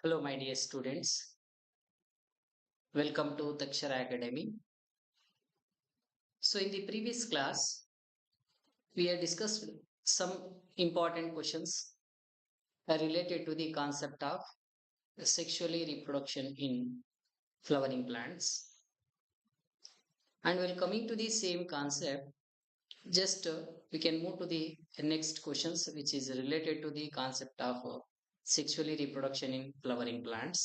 Hello, my dear students. Welcome to Takshara Academy. So, in the previous class, we have discussed some important questions related to the concept of sexually reproduction in flowering plants. And while coming to the same concept, just we can move to the next questions, which is related to the concept of sexually reproduction in flowering plants.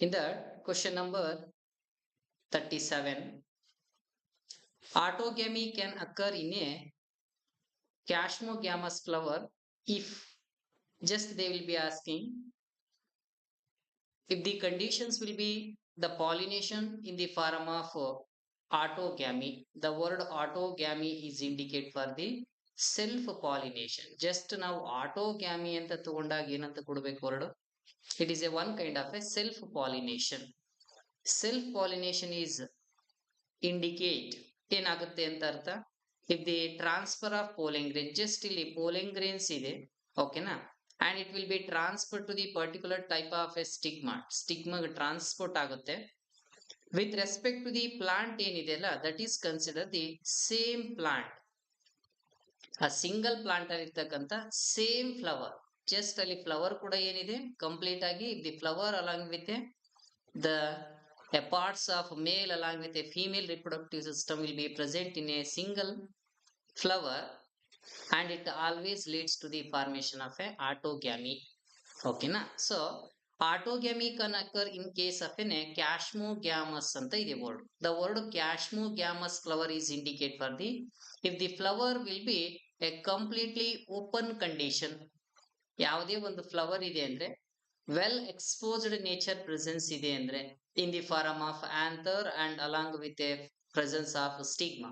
In that, question number 37. Autogamy can occur in a Cashmogamous flower if just they will be asking if the conditions will be the pollination in the form of autogamy. The word autogamy is indicate for the self pollination. Just now autogamy anta ತಗೊಂಡಾಗ ಏನಂತ ಕೊಡಬೇಕು word? It is a one kind of a self pollination. Self pollination is indicate ಏನಾಗುತ್ತೆ ಅಂತ ಅರ್ಥ if the transfer of pollen grain just ಇಲ್ಲಿ pollen grains ಇದೆ ಓಕೆನಾ and it will be transferred to the particular type of a stigma transport ಆಗುತ್ತೆ with respect to the plant ಏನಿದೆ ಅಲ್ಲ that is considered the same plant a single plant ಅಲ್ಲಿ ಇರ್ತಕ್ಕಂಥ same flower just ಅಲ್ಲಿ flower ಕೂಡ ಏನಿದೆ complete ಆಗಿ the flower along with the parts of male along with a female reproductive system will be present in a single flower and it always leads to the formation of a autogamy. Okay na? So autogamy can occur in case of a cashmogamous anta ide word. The word cashmogamous flower is indicate for the if the flower will be a completely open condition. ಯಾವುದೇ ಒಂದು flower ಇದೆ ಅಂದ್ರೆ well exposed nature presence ಇದೆ ಅಂದ್ರೆ in the form of anther and along with a presence of stigma.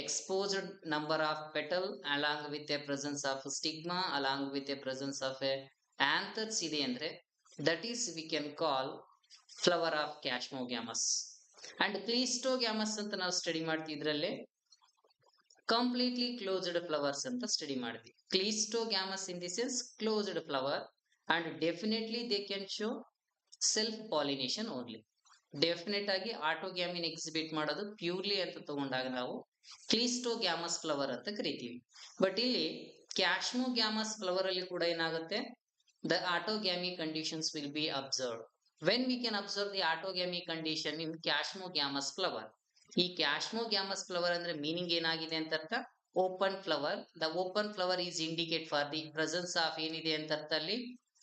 Exposed number of petal along with a presence of stigma along with a presence of a anthers ಇದೆ ಅಂದ್ರೆ that is we can call flower of cashmogamous. And cleistogamous ಅಂತ ನಾವು study ಮಾಡ್ತೀವಿ ಇದರಲ್ಲಿ completely closed flowers ಅಂತ study ಮಾಡ್ತೀವಿ. Cleistogamous in the sense closed flower and definitely they can show self pollination only. Definite ಆಗಿ ಆಟೋಗ್ಯಾಮಿನ್ exhibit ಮಾಡೋದು purely ಅಂತ ತಗೊಂಡಾಗ ನಾವು ಕ್ಲಿಸ್ಟೋಗ್ಯಾಮಸ್ ಫ್ಲವರ್ ಅಂತ ಕರಿತೀವಿ. ಬಟ್ ಇಲ್ಲಿ ಕ್ಯಾಶ್ಮೋಗ್ಯಾಮಸ್ ಫ್ಲವರ್ ಅಲ್ಲಿ ಕೂಡ ಏನಾಗುತ್ತೆ the autogamy conditions will be observe. When we can observe the autogamy condition in chasmogamous flower. ಈ ಕ್ಯಾಶ್ಮೋಗ್ಯಾಮಸ್ ಫ್ಲವರ್ ಅಂದ್ರೆ ಮೀನಿಂಗ್ ಏನಾಗಿದೆ ಅಂತ ಅರ್ಥ open flower. The open flower is indicate for the presence of ಏನಿದೆ ಅಂತ ಅರ್ಥ ಅಲ್ಲಿ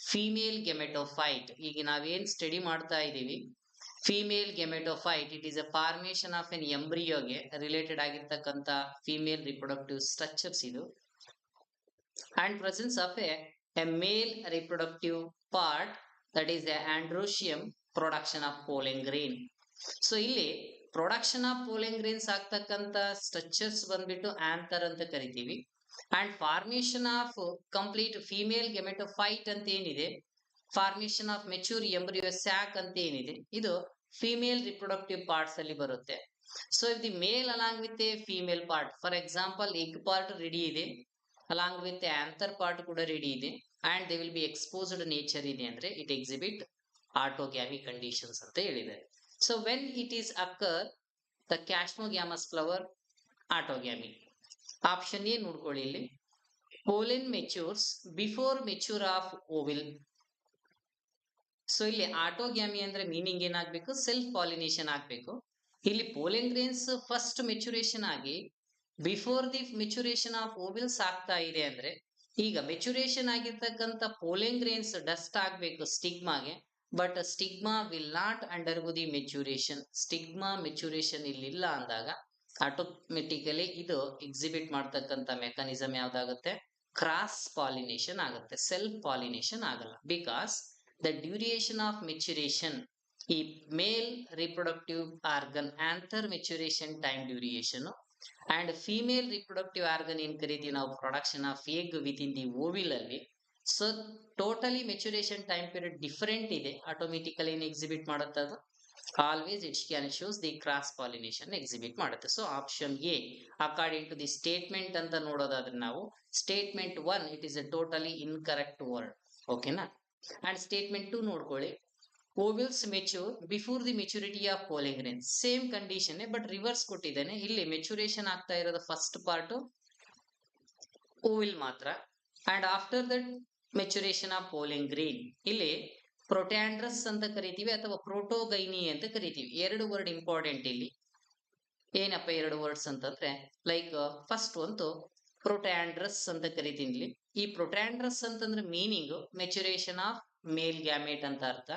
ಫೀಮೇಲ್ ಗೆಮೆಟೋಫೈಟ್. ಈಗ ನಾವೇನ್ ಸ್ಟಡಿ ಮಾಡ್ತಾ ಇದೀವಿ female gametophyte it is a formation of an ಎಂಬ್ರಿಯೋಗೆ ರಿಲೇಟೆಡ್ ಆಗಿರ್ತಕ್ಕಂಥ ಫೀಮೇಲ್ ರಿಪ್ರೊಡಕ್ಟಿವ್ ಸ್ಟ್ರಕ್ಚರ್ಸ್ ಇದು and presence of a male reproductive part that is a androecium production of pollen grain. So ಇಲ್ಲಿ production of pollen grains ಆಗ್ತಕ್ಕಂಥ structures ಬಂದ್ಬಿಟ್ಟು anther ಅಂತ ಕರಿತೀವಿ and formation of complete female gametophyte ಅಂತ ಏನಿದೆ formation of mature embryo sac ಅಂತ ಏನಿದೆ ಇದು ಫಿಮೇಲ್ ರಿಪ್ರೊಡಕ್ಟಿವ್ ಪಾರ್ಟ್ಸ್ ಅಲ್ಲಿ ಬರುತ್ತೆ. So if the male along with a female part for example egg part ready ಇದೆ ಅಲಾಂಗ್ ವಿತ್ ಆಂಥರ್ ಪಾರ್ಟ್ ಕೂಡ ready ಇದೆ and they will be exposed nature ಇದೆ ಅಂದ್ರೆ ಇಟ್ ಎಕ್ಸಿಬಿಟ್ ಆಟೋಗ್ಯಾಮಿ ಕಂಡೀಷನ್ಸ್ ಅಂತ ಹೇಳಿದ್ದಾರೆ. So when it is occur the chasmogamous flower autogamy. Option A ನೋಡ್ಕೊಳ್ಳಿ ಇಲ್ಲಿ pollen matures before mature of ovule. So ಇಲ್ಲಿ autogamy ಅಂದ್ರೆ ಮೀನಿಂಗ್ ಏನಾಗ್ಬೇಕು ಸೆಲ್ಫ್ ಪಾಲಿನೇಷನ್ ಆಗ್ಬೇಕು. ಇಲ್ಲಿ ಪೋಲೆನ್ ಗ್ರೇನ್ಸ್ ಫಸ್ಟ್ ಮೆಚುರೇಷನ್ ಆಗಿ before the maturation of ovules ಆಗ್ತಾ ಇದೆ ಅಂದ್ರೆ ಈಗ ಮೆಚುರೇಷನ್ ಆಗಿರ್ತಕ್ಕಂಥ ಪೋಲೆನ್ ಗ್ರೇನ್ಸ್ ಡಸ್ಟ್ ಆಗ್ಬೇಕು ಸ್ಟಿಗ್ಮಾಗೆ but stigma will not undergo the maturation. Stigma maturation ಇಲ್ಲಿಲ್ಲ ಅಂದಾಗ ಆಟೋಮೆಟಿಕಲಿ ಇದು ಎಕ್ಸಿಬಿಟ್ ಮಾಡ್ತಕ್ಕಂಥ ಮೆಕಾನಿಸಮ್ ಯಾವ್ದಾಗುತ್ತೆ ಕ್ರಾಸ್ ಪಾಲಿನೇಷನ್ ಆಗುತ್ತೆ, ಸೆಲ್ಫ್ ಪಾಲಿನೇಷನ್ ಆಗಲ್ಲ. Because the duration of maturation ಈ male reproductive organ anther maturation time duration and female reproductive organ ಏನ್ ಕರಿತೀವಿ ನಾವು production of egg within the ovule ಅಲ್ಲಿ. So totally maturation time period different ಇದೆ. Automatically ಏನ್ exhibit ಮಾಡುತ್ತೆ ಅದು always it can shows the cross pollination exhibit ಮಾಡುತ್ತೆ. So option A according to the statement ಅಂತ ನೋಡೋದಾದ್ರೆ ನಾವು statement 1 it is a totally incorrect word. ಓಕೆನಾ. ಅಂಡ್ ಸ್ಟೇಟ್ಮೆಂಟ್ 2 ನೋಡ್ಕೊಳ್ಳಿ. Ovules mature before the maturity of pollen grain. Same condition but reverse ಕೊಟ್ಟಿದ್ದೇನೆ. ಇಲ್ಲಿ maturation ಆಗ್ತಾ ಇರೋದು ಫಸ್ಟ್ ಪಾರ್ಟ್ ಓವಿಲ್ ಮಾತ್ರ. And after that maturation of pollen grain, ಇಲ್ಲಿ protandrous ಅಂತ ಕರಿತೀವಿ ಅಥವಾ ಪ್ರೋಟೋಗೈನಿ ಅಂತ ಕರಿತೀವಿ. ಎರಡು ವರ್ಡ್ ಇಂಪಾರ್ಟೆಂಟ್ ಇಲ್ಲಿ. ಏನಪ್ಪ ಎರಡು ವರ್ಡ್ಸ್ ಅಂತಂದ್ರೆ, ಲೈಕ್ ಫಸ್ಟ್ ಒಂದು ಪ್ರೊಟ್ಯಾಂಡ್ರಸ್ ಅಂತ ಕರಿತೀನಿ ಇಲ್ಲಿ. ಈ ಪ್ರೊಟ್ಯಾಂಡ್ರಸ್ ಅಂತಂದ್ರೆ meaning maturation of male gamete ಅಂತ ಅರ್ಥ.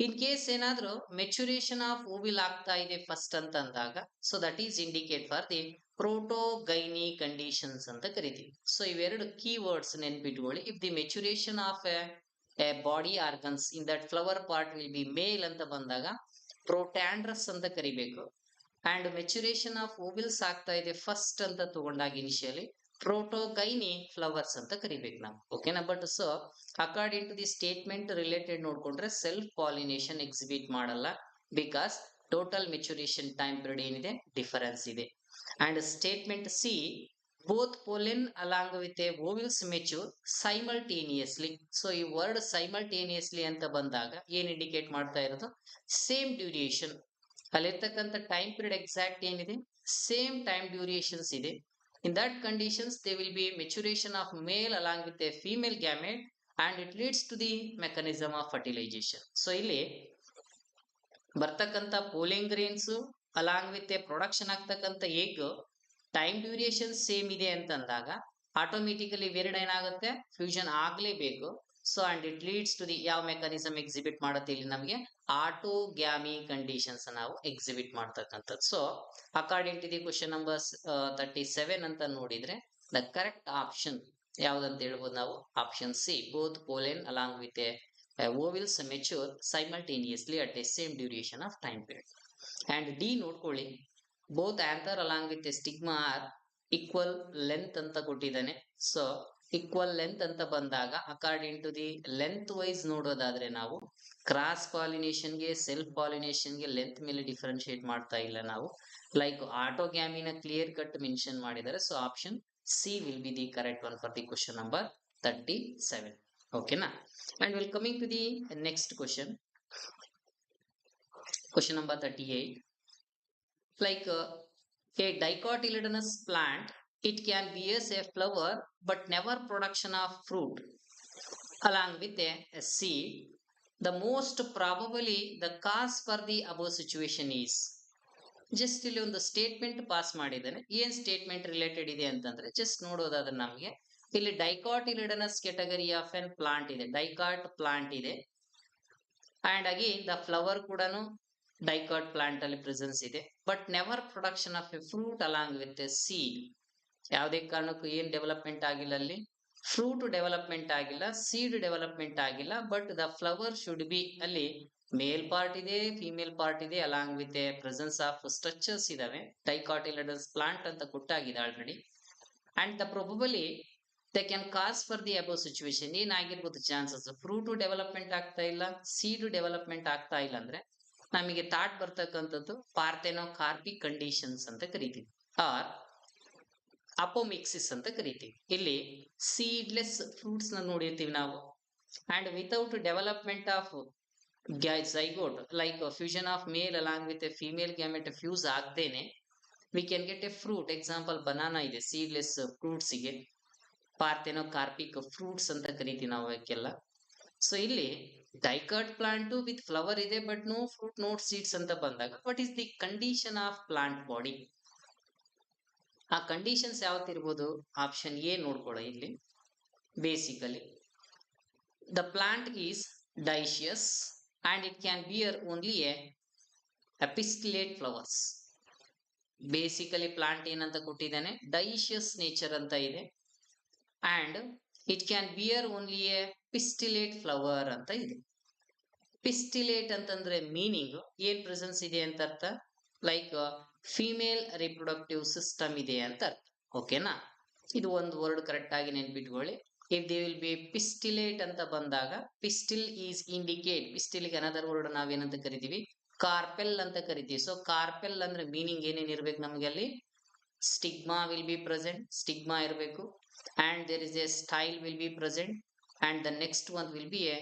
ಇನ್ ಕೇಸ್ ಏನಾದ್ರೂ ಮೆಚುರೇಷನ್ ಆಫ್ ಓವಿಲ್ ಆಗ್ತಾ ಇದೆ ಫಸ್ಟ್ ಅಂತ ಅಂದಾಗ, so that is indicate for the protogyny conditions ಅಂತ ಕರಿತೀವಿ. ಸೊ ಇವೆರಡು ಕೀ ವರ್ಡ್ಸ್ ನೆನ್ಪಿಟ್ಕೊಳ್ಳಿ. If the maturation of a body organs in that flower part will be male ಅಂತ ಬಂದಾಗ ಪ್ರೋಟ್ಯಾಂಡ್ರಸ್ ಅಂತ ಕರಿಬೇಕು. ಅಂಡ್ ಮೆಚುರೇಷನ್ ಆಫ್ ಓವಿಲ್ಸ್ ಆಗ್ತಾ ಇದೆ ಫಸ್ಟ್ ಅಂತ ತಗೊಂಡಾಗ ಇನಿಷಿಯಲಿ ಪ್ರೋಟೋಗೈನಿ ಫ್ಲವರ್ಸ್ ಅಂತ ಕರಿಬೇಕು ನಾವು. ಓಕೆನಾ. But so according to the statement related ನೋಡ್ಕೊಂಡ್ರೆ ಸೆಲ್ಫ್ ಪಾಲಿನೇಷನ್ ಎಕ್ಸಿಬಿಟ್ ಮಾಡಲ್ಲ, because total maturation time period ಏನಿದೆ ಡಿಫರೆನ್ಸ್ ಇದೆ. And statement C, both pollen along with a ovules mature simultaneously. So ಈ ವರ್ಡ್ ಸೈಮಲ್ಟೇನಿಯಸ್ಲಿ ಅಂತ ಬಂದಾಗ ಏನ್ ಇಂಡಿಕೇಟ್ ಮಾಡ್ತಾ ಇರೋದು, ಸೇಮ್ ಡ್ಯೂರೇಷನ್. ಅಲ್ಲಿರ್ತಕ್ಕಂಥ ಟೈಮ್ ಪೀರಿಯಡ್ ಎಕ್ಸಾಕ್ಟ್ ಏನಿದೆ ಸೇಮ್ ಟೈಮ್ ಡ್ಯೂರೇಷನ್ಸ್ ಇದೆ. In that conditions there will be maturation of male along with a female gamete and it leads to the mechanism of fertilization. So ಇಲ್ಲಿ ಬರ್ತಕ್ಕಂಥ pollen grains along with a production ಆಗ್ತಕ್ಕಂಥ egg time duration same ಇದೆ ಅಂತಂದಾಗ automatically ಇವೆರಡು ಏನಾಗುತ್ತೆ, fusion ಆಗ್ಲೇಬೇಕು. So and it leads to the ಯಾವ mechanism exhibit ಮಾಡುತ್ತೆ ಇಲ್ಲಿ ನಮಗೆ ಆಟೋಗ್ಯಾಮಿ ಕಂಡೀಷನ್ಸ್ ನಾವು ಎಕ್ಸಿಬಿಟ್ ಮಾಡ್ತಕ್ಕಂಥದ್ದು. So according to the question number 37 ಅಂತ ನೋಡಿದ್ರೆ ದ ಕರೆಕ್ಟ್ ಆಪ್ಷನ್ ಯಾವ್ದಂತ ಹೇಳ್ಬೋದು ನಾವು, option C, both pollen along with a ovules mature simultaneously at a same duration of time period. And D ನೋಡ್ಕೊಳ್ಳಿ, both anther along with a stigma are equal length ಅಂತ ಕೊಟ್ಟಿದ್ದಾನೆ. So equal length ಅಂತ ಬಂದಾಗ according to the length wise ನೋಡೋದಾದ್ರೆ ನಾವು cross ಪಾಲಿನೇಷನ್ಗೆ self ಪಾಲಿನೇಷನ್ಗೆ length ಮೇಲೆ ಡಿಫರೆನ್ಶಿಯೇಟ್ ಮಾಡ್ತಾ ಇಲ್ಲ ನಾವು. ಲೈಕ್ ಆಟೋಗ್ಯಾಮಿನ ಕ್ಲಿಯರ್ ಕಟ್ ಮೆನ್ಷನ್ ಮಾಡಿದ್ದಾರೆ. So option C will be the correct one for the question number 37. ಓಕೆನಾ. And will coming to the next question, question number 38. Like a dicotyledonous plant, it can bears a flower but never production of fruit along with a seed. The most probably the cause for the above situation is. Just ಇಲ್ಲಿ ಒಂದು statement pass ಮಾಡಿದ್ದೇನೆ. ಏನ್ statement related ಇದೆ ಅಂತಂದ್ರೆ just ನೋಡೋದಾದ್ರೆ ನಮಗೆ ಇಲ್ಲಿ ಡೈಕಾಟಿಲಿಡನಸ್ category of N plant ಇದೆ, ಡೈಕಾಟ್ ಪ್ಲಾಂಟ್ ಇದೆ. ಅಂಡ್ ಅಗೇನ್ ದ ಫ್ಲವರ್ ಕೂಡ ಡೈಕಾಟ್ ಪ್ಲಾಂಟ್ ಅಲ್ಲಿ ಪ್ರೆಸೆನ್ಸ್ ಇದೆ. But never production of A fruit along with A seed. ಯಾವುದೇ ಕಾರಣಕ್ಕೂ ಏನ್ ಡೆವಲಪ್ಮೆಂಟ್ ಆಗಿಲ್ಲ ಅಲ್ಲಿ, ಫ್ರೂಟ್ ಡೆವಲಪ್ಮೆಂಟ್ ಆಗಿಲ್ಲ, ಸೀಡ್ ಡೆವಲಪ್ಮೆಂಟ್ ಆಗಿಲ್ಲ. But the flower should be, ಅಲ್ಲಿ ಮೇಲ್ ಪಾರ್ಟ್ ಇದೆ, ಫಿಮೇಲ್ ಪಾರ್ಟ್ ಇದೆ, along with a presence of structures ಇದಾವೆ. ಡೈಕಾಟಿಲಿಡನಸ್ ಪ್ಲಾಂಟ್ ಅಂತ ಕೊಟ್ಟಾಗಿದೆ already. And the probably they can cause for the above situation. ಏನಾಗಿರ್ಬೋದು ಚಾನ್ಸಸ್, ಫ್ರೂಟ್ ಡೆವಲಪ್ಮೆಂಟ್ ಆಗ್ತಾ ಇಲ್ಲ, seed development ಆಗ್ತಾ ಇಲ್ಲ ಅಂದ್ರೆ ನಮಗೆ ಥಾಟ್ ಬರ್ತಕ್ಕಂಥದ್ದು ಪಾರ್ಥೆನೋ ಕಾರ್ಪಿಕ್ ಕಂಡೀಷನ್ಸ್ ಅಂತ ಕರಿತೀವಿ, ಆರ್ ಅಪೋಮಿಕ್ಸಿಸ್ ಅಂತ ಕರಿತೀವಿ. ಇಲ್ಲಿ ಸೀಡ್ಲೆಸ್ ಫ್ರೂಟ್ಸ್ ನ ನೋಡಿರ್ತೀವಿ ನಾವು. And without development of zygote, like fusion of male along with a female gamete fuse ಆಗದೇನೆ we can get a fruit. Example banana ಇದೆ, ಸೀಡ್ಲೆಸ್ ಫ್ರೂಟ್ಸ್ ಗೆ ಪಾರ್ಥೆನೋ ಕಾರ್ಪಿಕ್ ಫ್ರೂಟ್ಸ್ ಅಂತ ಕರಿತೀವಿ ನಾವು ಅವಕ್ಕೆಲ್ಲ. ಸೊ ಇಲ್ಲಿ ಡೈಕಾಟ್ ಪ್ಲಾಂಟ್ ವಿತ್ ಫ್ಲವರ್ ಇದೆ but no fruit, no seeds ಅಂತ ಬಂದಾಗ what is the condition of plant body? ಆ ಕಂಡೀಷನ್ಸ್ ಯಾವತ್ತಿರ್ಬೋದು? ಆಪ್ಷನ್ ಎ ನೋಡ್ಕೊಳ್ಳೋ ಇಲ್ಲಿ. Basically the plant is dioecious and it can bear only a epistillate flowers. Basically plant ಏನಂತ ಕೊಟ್ಟಿದ್ದಾನೆ, dioecious nature ಅಂತ ಇದೆ. And it can bear only a pistillate flower ಅಂತ ಇದೆ. ಪಿಸ್ಟಿಲೇಟ್ ಅಂತಂದ್ರೆ ಮೀನಿಂಗ್ ಏನ್ ಪ್ರೆಸೆನ್ಸ್ ಇದೆ ಅಂತ ಅರ್ಥ, ಲೈಕ್ ಫಿಮೇಲ್ ರಿಪ್ರೊಡಕ್ಟಿವ್ ಸಿಸ್ಟಮ್ ಇದೆ ಅಂತ ಅರ್ಥ. ಓಕೆನಾ. ಇದು ಒಂದು ವರ್ಡ್ ಕರೆಕ್ಟ್ ಆಗಿ ನೆನ್ಪಿಟ್ಕೊಳ್ಳಿ. If they will be pistillate ಅಂತ ಬಂದಾಗ ಪಿಸ್ಟಿಲ್ ಈಸ್ ಇಂಡಿಕೇಟ್, ಪಿಸ್ಟಿಲ್ಗೆ ಅನದರ್ ವರ್ಡ್ ನಾವೇನಂತ ಕರಿತೀವಿ, ಕಾರ್ಪೆಲ್ ಅಂತ ಕರಿತೀವಿ. ಸೊ ಕಾರ್ಪೆಲ್ ಅಂದ್ರೆ ಮೀನಿಂಗ್ ಏನೇನ್ ಇರ್ಬೇಕು ನಮ್ಗೆ ಅಲ್ಲಿ, stigma will be present, stigma ಇರಬೇಕು. And there is a style will be present. And the next one will be a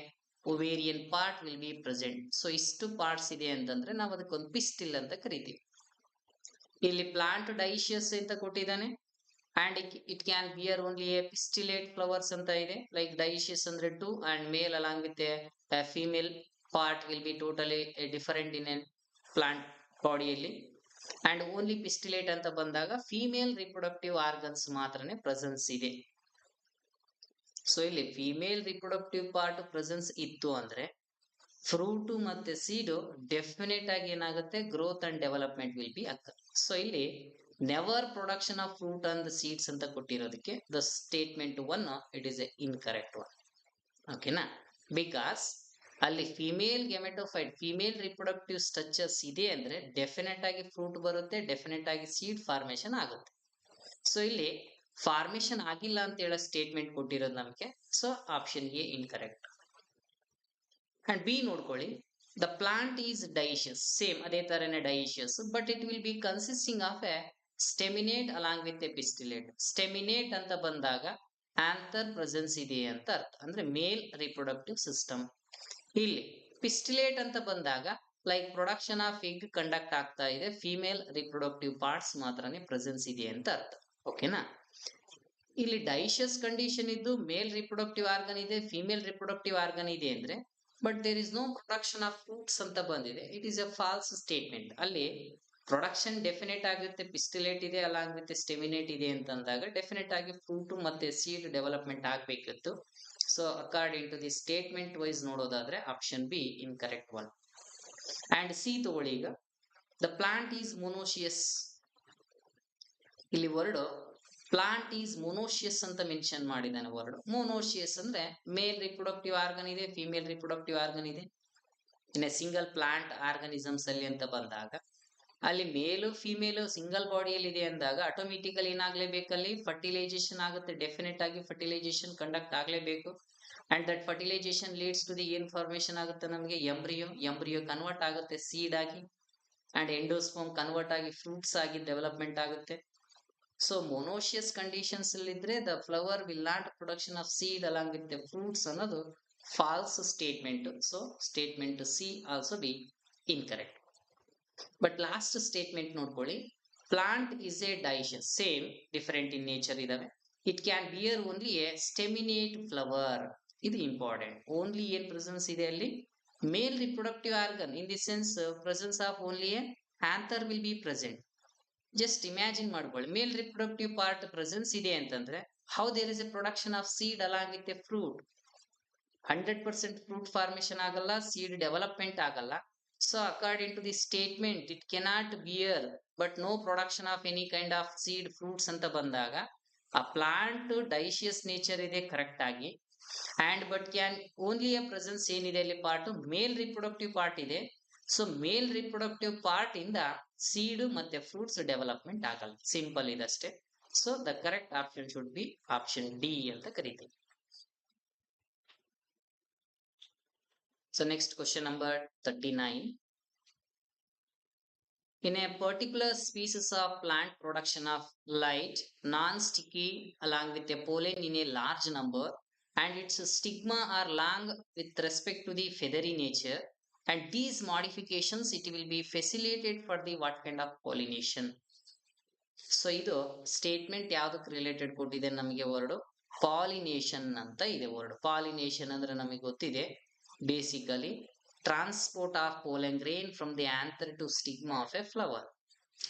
ovarian part will be present. So ಇಷ್ಟು ಪಾರ್ಟ್ಸ್ ಇದೆ ಅಂತಂದ್ರೆ ನಾವು ಅದಕ್ಕೊಂದು ಪಿಸ್ಟಿಲ್ ಅಂತ ಕರಿತೀವಿ. ಇಲ್ಲಿ ಪ್ಲಾಂಟ್ ಡೈಷಿಯಸ್ ಅಂತ ಕೊಟ್ಟಿದ್ದಾನೆ and it can bear only a pistillate flowers anta ide, like dioecious andre 2 and male along with a female part will be totally different in a plant body alli, and only pistillate anta bandaga female reproductive organs maatrane presence ide. So illi female reproductive part presence ittu andre fruit ಮತ್ತೆ seed definite ಆಗಿ ಏನಾಗುತ್ತೆ, growth and development will be occur. So ಇಲ್ಲಿ never production of fruit and seeds ಅಂತ ಕೊಟ್ಟಿರೋದಕ್ಕೆ the statement 1 it is a incorrect one. ಓಕೆನಾ, because ಅಲ್ಲಿ female gametophyte female reproductive structures ಇದೆ ಅಂದ್ರೆ ಡೆಫಿನೆಟ್ ಆಗಿ ಫ್ರೂಟ್ ಬರುತ್ತೆ, ಡೆಫಿನೆಟ್ ಆಗಿ ಸೀಡ್ ಫಾರ್ಮೇಶನ್ ಆಗುತ್ತೆ. ಸೊ ಇಲ್ಲಿ ಫಾರ್ಮೇಶನ್ ಆಗಿಲ್ಲ ಅಂತ ಹೇಳೋ ಸ್ಟೇಟ್ಮೆಂಟ್ ಕೊಟ್ಟಿರೋದು ನಮಗೆ. So option A incorrect. And B ನೋಡ್ಕೊಳ್ಳಿ, ದ ಪ್ಲಾಂಟ್ ಈಸ್ ಡೈಷಿಯಸ್, ಸೇಮ್ ಅದೇ ತರನೇ dioecious, but it will be consisting of a staminate along with a pistillate. Staminate ಅಂತ ಬಂದಾಗ ಆಂಥರ್ ಪ್ರೆಸೆನ್ಸ್ ಇದೆ ಅಂತ ಅರ್ಥ, ಅಂದ್ರೆ ಮೇಲ್ ರಿಪ್ರೊಡಕ್ಟಿವ್ ಸಿಸ್ಟಮ್. ಇಲ್ಲಿ ಪಿಸ್ಟಿಲೇಟ್ ಅಂತ ಬಂದಾಗ like production of egg conduct ಆಗ್ತಾ ಇದೆ, ಫಿಮೇಲ್ ರಿಪ್ರೊಡಕ್ಟಿವ್ ಪಾರ್ಟ್ಸ್ ಮಾತ್ರನೇ ಪ್ರೆಸೆನ್ಸ್ ಇದೆ ಅಂತ ಅರ್ಥ. ಓಕೆನಾ, ಇಲ್ಲಿ ಡೈಷಿಯಸ್ ಕಂಡೀಷನ್ ಇದ್ದು ಮೇಲ್ ರಿಪ್ರೊಡಕ್ಟಿವ್ ಆರ್ಗನ್ ಇದೆ, ಫಿಮೇಲ್ ರಿಪ್ರೊಡಕ್ಟಿವ್ ಆರ್ಗನ್ ಇದೆ ಅಂದ್ರೆ but there is no production of fruits ಅಂತ ಬಂದಿದೆ, it is a false statement. ಅಲ್ಲಿ ಪ್ರೊಡಕ್ಷನ್ ಡೆಫಿನೆಟ್ ಆಗುತ್ತೆ, ಪಿಸ್ಟಿಲೇಟ್ ಇದೆ ಅಲಾಂಗ್ ವಿತ್ ಸ್ಟೆಮಿನೇಟ್ ಇದೆ ಅಂತಂದಾಗ ಡೆಫಿನೆಟ್ ಆಗಿ ಫ್ರೂಟ್ ಮತ್ತೆ ಸೀಡ್ ಡೆವಲಪ್ಮೆಂಟ್ ಆಗ್ಬೇಕಿತ್ತು. So according to the statement wise ನೋಡೋದಾದ್ರೆ option B incorrect one. And C ತಗೊಳ್ಳಿ, ಈಗ ದ ಪ್ಲಾಂಟ್ ಈಸ್ ಮೊನೋಶಿಯಸ್. ಇಲ್ಲಿ ವರ್ಡ್ ಪ್ಲಾಂಟ್ ಈಸ್ ಮೊನೋಶಿಯಸ್ ಅಂತ ಮೆನ್ಷನ್ ಮಾಡಿದ್ದಾನೆ. ವರ್ಡ್ ಮೊನೋಶಿಯಸ್ ಅಂದ್ರೆ ಮೇಲ್ ರಿಪ್ರೊಡಕ್ಟಿವ್ ಆರ್ಗನ್ ಇದೆ, ಫಿಮೇಲ್ ರಿಪ್ರೊಡಕ್ಟಿವ್ ಆರ್ಗನ್ ಇದೆ in a single plant organisms ಅಲ್ಲಿ ಅಂತ ಬಂದಾಗ ಅಲ್ಲಿ ಮೇಲು ಫಿಮೇಲು ಸಿಂಗಲ್ ಬಾಡಿಯಲ್ಲಿ ಇದೆ ಅಂದಾಗ ಆಟೋಮೆಟಿಕಲಿ ಏನಾಗ್ಲೇಬೇಕಲ್ಲಿ ಫರ್ಟಿಲೈಸೇಷನ್ ಆಗುತ್ತೆ, ಡೆಫಿನೆಟ್ ಆಗಿ ಫರ್ಟಿಲೈಸೇಷನ್ ಕಂಡಕ್ಟ್ ಆಗ್ಲೇಬೇಕು. And that fertilization leads to the ಏನ್ ಫಾರ್ಮೇಶನ್ ಆಗುತ್ತೆ, ನಮಗೆ ಎಂಬ್ರಿಯೋ ಕನ್ವರ್ಟ್ ಆಗುತ್ತೆ ಸೀಡ್ ಆಗಿ, ಅಂಡ್ ಎಂಡೋಸ್ಪರ್ಮ್ ಕನ್ವರ್ಟ್ ಆಗಿ ಫ್ರೂಟ್ಸ್ ಆಗಿ ಡೆವಲಪ್ಮೆಂಟ್ ಆಗುತ್ತೆ. ಸೊ ಮೊನೋಶಿಯಸ್ ಕಂಡೀಷನ್ಸ್ ಇದ್ರೆ the flower will not production of seed along with the fruits ಅನ್ನೋದು false statement. So statement C also be incorrect. But last statement ನೋಡ್ಕೊಳ್ಳಿ, plant is a dioecious, same different in nature ಇದಾವೆ. It can bear only a staminate flower. ಇದು important. Only ಏನ್ presence ಇದೆ ಅಲ್ಲಿ, male reproductive organ in the sense presence of only a anther will be present. Just imagine ಮಾಡ್ಕೊಳ್ಳಿ, male reproductive part presence ಇದೆ ಅಂತಂದ್ರೆ how there is a production of seed along with a fruit. 100% fruit formation ಆಗಲ್ಲ, seed development ಆಗಲ್ಲ. So according to the statement it cannot bear but no production of any kind of seed fruits ಅಂತ ಬಂದಾಗ ಆ plant dioecious nature ಇದೆ correct ಆಗಿ, and but can only a presence ಏನಿದೆ ಅಲ್ಲಿ part male reproductive part ಇದೆ. So male reproductive part ಇಂದ seed ಮತ್ತೆ ಫ್ರೂಟ್ಸ್ ಡೆವಲಪ್ಮೆಂಟ್ ಆಗಲ್ಲ, ಸಿಂಪಲ್ ಇದಷ್ಟೇ. So the correct option should be option D ಅಂತ ಕರಿತೀವಿ. So next question number 39. In a particular species of plant, production of light, non-sticky along with a pollen in a large number and its stigma are long with respect to the feathery nature, and these modifications it will be facilitated for the what kind of pollination. So ಇದು statement ಯಾವ್ದಕ್ಕೆ related ಕೊಟ್ಟಿದೆ ನಮಗೆ, word pollination ಅಂತ ಇದೆ. Word pollination ಅಂದ್ರೆ ನಮಗೆ ಗೊತ್ತಿದೆ, basically transport of pollen grain from the anther to stigma of a flower,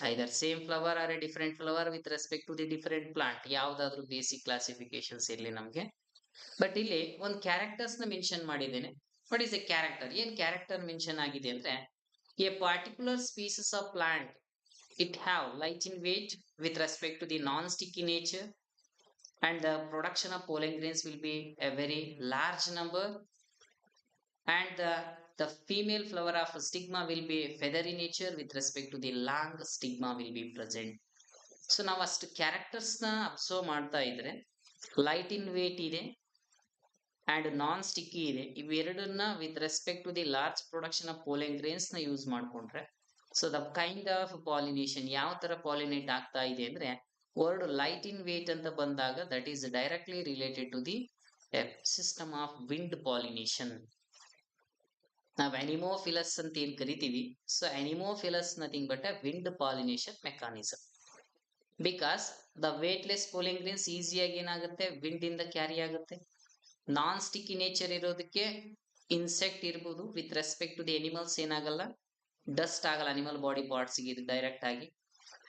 either same flower or a different flower with respect to the different plant. ಯಾವ್ದಾದ್ರು basic classifications ಇರಲಿ ನಮಗೆ. But ಇಲ್ಲಿ ಒಂದು characters ನ mention ಮಾಡಿದ್ದೇನೆ. What is A character? ಏನ್ character mention ಆಗಿದೆ ಅಂದ್ರೆ, A particular species of plant it have light in weight with respect to the non-sticky nature, and the production of pollen grains will be a very large number, and the female flower of stigma will be feathery nature with respect to the long stigma will be present. So ನಾವು ಅಷ್ಟು characters ನ observe ಮಾಡ್ತಾ ಇದ್ರೆ light in weight ಇದೆ and non sticky ಇದೆ, ಇವೆರಡನ್ನ with respect to the large production of pollen grains ನ use ಮಾಡ್ಕೊಂಡ್ರೆ so the kind of pollination ಯಾವ ತರ ಪಾಲಿನೇಟ್ ಆಗ್ತಾ ಇದೆ ಅಂದ್ರೆ, ವರ್ಡ್ ಲೈಟ್ ಇನ್ ವೇಟ್ ಅಂತ ಬಂದಾಗ that is directly related to the system of wind pollination. ನಾವು ಅನಿಮೋಫಿಲಸ್ ಅಂತ ಏನ್ ಕರಿತೀವಿ. So anemophilous nothing but a wind pollination mechanism. Because the weightless pollen grains ಈಸಿಯಾಗಿ ಏನಾಗುತ್ತೆ, ವಿಂಡ್ ಇಂದ ಕ್ಯಾರಿ ಆಗುತ್ತೆ. ನಾನ್ ಸ್ಟಿಕ್ಕಿ ನೇಚರ್ ಇರೋದಕ್ಕೆ ಇನ್ಸೆಕ್ಟ್ ಇರ್ಬೋದು, with respect to the animals ಏನಾಗಲ್ಲ, ಡಸ್ಟ್ ಆಗಲ್ಲ ಅನಿಮಲ್ ಬಾಡಿ ಪಾರ್ಟ್ಸ್ ಗೆ ಇದು ಡೈರೆಕ್ಟ್ ಆಗಿ.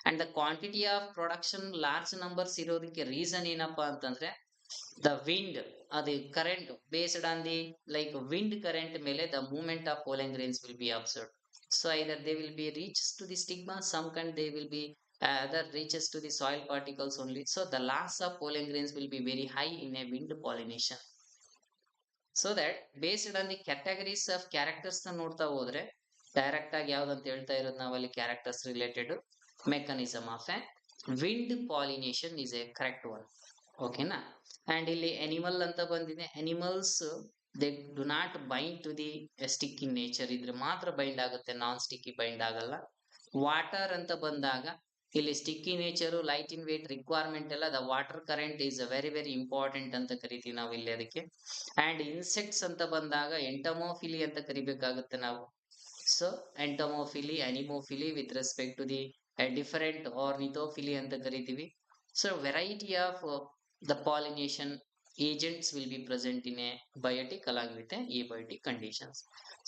And the quantity of production large numbers ಇರೋದಕ್ಕೆ ರೀಸನ್ ಏನಪ್ಪಾ ಅಂತಂದ್ರೆ ದ ವಿಂಡ್, ಅದು current based on the like wind current ಮೇಲೆ the movement of pollen grains will be observe. So either they will be reaches to the stigma, some kind they will be other reaches to the soil particles only. So the loss of pollen grains will be very high in a wind pollination. So that based on the categories of characters ನ ನೋಡ್ತಾ ಹೋದ್ರೆ direct ಆಗಿ ಯಾವ್ದಂತ ಹೇಳ್ತಾ ಇರೋದು ನಾವಲ್ಲಿ characters related mechanism of a wind pollination is a correct one. ಓಕೆನಾ. And ಇಲ್ಲಿ animal ಅಂತ ಬಂದಿದೆ. Animals they do not bind to the stick in nature, ಇದ್ರೆ ಮಾತ್ರ ಬೈಂಡ್ ಆಗುತ್ತೆ, ನಾನ್ ಸ್ಟಿಕ್ಕಿ ಬೈಂಡ್ ಆಗಲ್ಲ. ವಾಟರ್ ಅಂತ ಬಂದಾಗ ಇಲ್ಲಿ sticky nature, light in weight requirement ಎಲ್ಲ the water current is very very important ಅಂತ ಕರಿತೀವಿ ನಾವು ಇಲ್ಲಿ ಅದಕ್ಕೆ. ಅಂಡ್ ಇನ್ಸೆಕ್ಟ್ಸ್ ಅಂತ ಬಂದಾಗ ಎಂಟಮೋಫಿಲಿ ಅಂತ ಕರಿಬೇಕಾಗುತ್ತೆ ನಾವು. So entomophily, anemophily with respect to the different ornithophily ಅಂತ ಕರಿತೀವಿ. So variety of the pollination agents will be present in a biotic along with a abiotic conditions.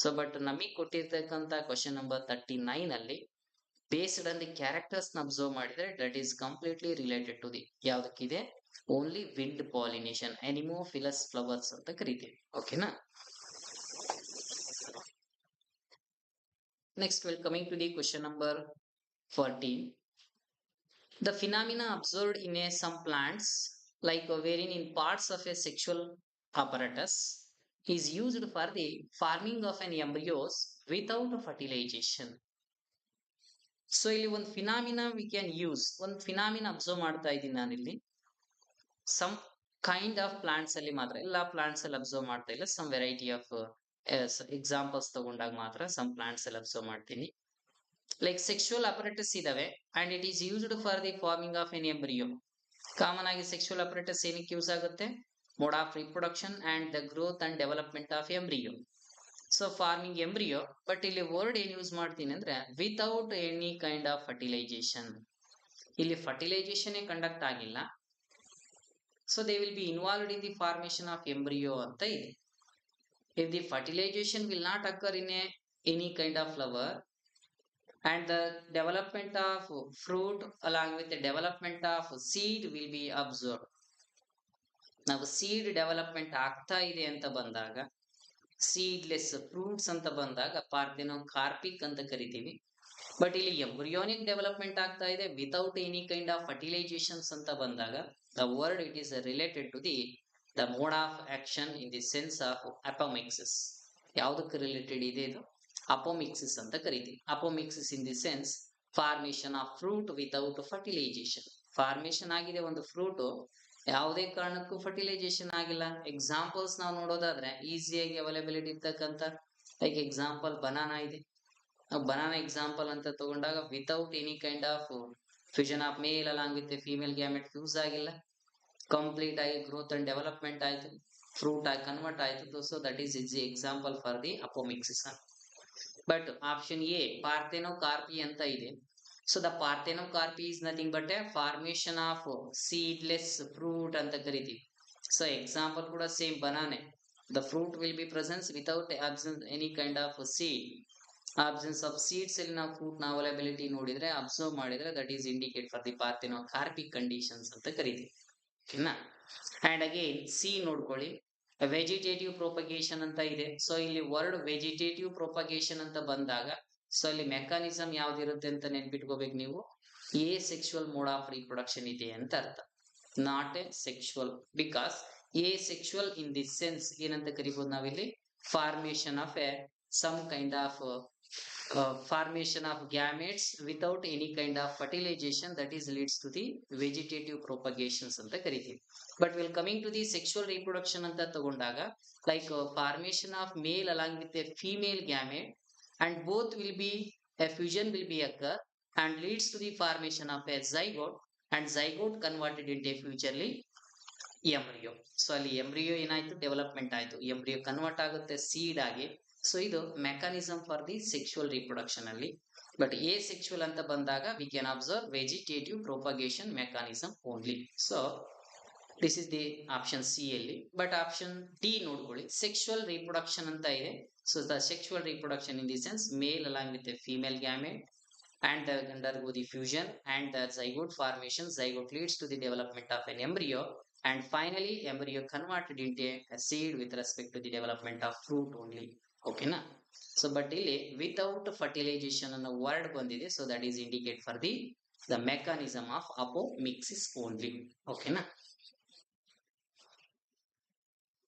So but ನಮಗೆ ಕೊಟ್ಟಿರ್ತಕ್ಕಂಥ ಕ್ವಶನ್ ನಂಬರ್ 39 ಅಲ್ಲಿ ಬೇಸ್ಡ್ ಆನ್ ದಿ ಕ್ಯಾರೆಕ್ಟರ್ಸ್ ನ observe ಮಾಡಿದ್ರೆ that is completely related to the ಯಾವ್ದಕ್ಕಿದೆ, only wind pollination, anemophilous flowers ಅಂತ ಕರಿತೀವಿ. ಓಕೆನಾ. Next will coming to the question number 14. The phenomena observed in some plants, like wherein in parts of a sexual apparatus is used for the forming of an embryos without fertilization. So ಇಲ್ಲಿ ಒಂದು phenomena we can use, ಒಂದು phenomena observe ಮಾಡ್ತಾ ಇದ್ದೀನಿ ನಾನಿಲ್ಲಿ. Some kind of plants ಅಲ್ಲಿ ಮಾತ್ರ, ಎಲ್ಲ plants ಅಲ್ಲಿ ಅಬ್ಸರ್ವ್ ಮಾಡ್ತಾ ಇಲ್ಲ, ಸಮ್ ವೆರೈಟಿ ಆಫ್ ಎಕ್ಸಾಂಪಲ್ಸ್ ತಗೊಂಡಾಗ ಮಾತ್ರ ಸಮ್ ಪ್ಲಾಂಟ್ಸ್ ಅಲ್ಲಿ ಅಬ್ಸರ್ವ್ ಮಾಡ್ತೀನಿ. ಲೈಕ್ ಸೆಕ್ಶುವಲ್ ಅಪರೇಟಸ್ ಇದಾವೆ and it is used for the forming of an embryo. Common ಆಗಿ ಸೆಕ್ಶುವಲ್ ಅಪರೇಟಸ್ ಏನಕ್ಕೆ ಯೂಸ್ ಆಗುತ್ತೆ, mode of reproduction and the growth and development of embryo. So forming embryo, but ಇಲ್ಲಿ word ಏನ್ use ಮಾಡ್ತೀನಿ ಅಂದ್ರೆ without any kind of fertilization. ಇಲ್ಲಿ fertilization conduct ಆಗಿಲ್ಲ. So they will be involved in the formation of embryo ಅಂತ ಇದೆ. If the fertilization will not occur in any kind of flower and the development of fruit along with the development of seed will be observed. ನಾವು seed development ಆಗ್ತಾ ಇದೆ ಅಂತ ಬಂದಾಗ, seedless fruits ಅಂತ ಬಂದಾಗ ಪಾರ್ಥೆನೋ carpic ಅಂತ ಕರಿತೀವಿ. ಬಟ್ ಇಲ್ಲಿ ಎಂಬ್ರಿಯೋನಿಕ್ ಡೆವಲಪ್ಮೆಂಟ್ ಆಗ್ತಾ ಇದೆ without any kind of fertilizations ಅಂತ ಬಂದಾಗ the word it is related to the the mode of action in the sense of apomixis. ಯಾವುದಕ್ಕೆ ರಿಲೇಟೆಡ್ ಇದೆ ಇದು, ಅಪೋಮಿಕ್ಸಿಸ್ ಅಂತ ಕರಿತೀವಿ. Apomixis in the sense formation of fruit without fertilization. Formation ಆಗಿದೆ ಒಂದು fruit, ಯಾವುದೇ ಕಾರಣಕ್ಕೂ ಫರ್ಟಿಲೈಸೇಷನ್ ಆಗಿಲ್ಲ. ಎಕ್ಸಾಂಪಲ್ಸ್ ನಾವು ನೋಡೋದಾದ್ರೆ ಈಸಿಯಾಗಿ ಅವೈಲೇಬಿಲಿಟಿ ಇರ್ತಕ್ಕಂಥ ಲೈಕ್ ಎಕ್ಸಾಂಪಲ್ ಬನಾನಾ ಇದೆ. ಬನಾನಾ ಎಕ್ಸಾಂಪಲ್ ಅಂತ ತಗೊಂಡಾಗ without any kind of fusion of male along with female gamete fuse ಆಗಿಲ್ಲ, ಕಂಪ್ಲೀಟ್ ಆಗಿ ಗ್ರೋತ್ ಅಂಡ್ ಡೆವಲಪ್ಮೆಂಟ್ ಆಯ್ತು, ಫ್ರೂಟ್ ಆಗಿ ಕನ್ವರ್ಟ್ ಆಯ್ತು. So that is is the example for the apomixis. But option A parthenocarpy ಅಂತ ಇದೆ. So the parthenocarpy is nothing but a formation of seedless fruit ಅಂತ ಕರಿತೀವಿ. So example ಕೂಡ same banana, the fruit will be presence without absence any kind of seed. Absence of seeds ಅಲ್ಲಿ ನಾವು fruit ನ availability ನೋಡಿದ್ರೆ observe ಮಾಡಿದ್ರೆ that is indicate for the parthenocarpic conditions ಅಂತ ಕರಿತೀವಿ. ಓಕೆನಾ. ಅಂಡ್ ಅಗೇನ್ ಸಿ ನೋಡ್ಕೊಳ್ಳಿ, ವೆಜಿಟೇಟಿವ್ ಪ್ರೊಪಗೇಷನ್ ಅಂತ ಇದೆ. ಸೊ ಇಲ್ಲಿ ವರ್ಡ್ ವೆಜಿಟೇಟಿವ್ ಪ್ರೊಪಗೇಷನ್ ಅಂತ ಬಂದಾಗ ಸೊ ಅಲ್ಲಿ ಮೆಕಾನಿಸಮ್ ಯಾವ್ದಿರುತ್ತೆ ಅಂತ ನೆನ್ಪಿಟ್ಕೋಬೇಕು ನೀವು. Asexual mode of reproduction ಇದೆ ಅಂತ ಅರ್ಥ, not a sexual. Because asexual in the sense ಏನಂತ ಕರಿಬಹುದು ನಾವಿಲ್ಲಿ, formation of a some kind of formation of gametes without any kind of fertilization, that is leads to the vegetative propagations ಅಂತ ಕರಿತೀವಿ. But will coming to the sexual reproduction ಅಂತ ತಗೊಂಡಾಗ like formation of male along with a female gamete and both will be a fusion will be occur and leads to the formation of a zygote and zygote converted into a futurely embryo. So ಅಲ್ಲಿ embryo ಏನಾಯ್ತು, development ಆಯ್ತು, embryo convert ಆಗುತ್ತೆ seed ಆಗಿ. So ಇದು mechanism for the sexual reproduction ಅಲ್ಲಿ. But asexual ಅಂತ ಬಂದಾಗ we can observe vegetative propagation mechanism only. So this is the option C ಅಲ್ಲಿ. ಬಟ್ ಆಪ್ಷನ್ ಡಿ ನೋಡ್ಕೊಳ್ಳಿ, ಸೆಕ್ಷುವಲ್ ರಿಪ್ರೊಡಕ್ಷನ್ ಅಂತ ಇದೆ. So the sexual reproduction in the sense male along with a female gamete and they undergo the fusion and the zygote formation. Zygote leads to the development of an embryo, and finally embryo converted into a seed with respect to the development of fruit only. Okay na? So but ಇಲ್ಲಿ without fertilization ಅನ್ನೋ word ಬಂದಿದೆ, so that is indicate for the mechanism of apomixis only. Okay na?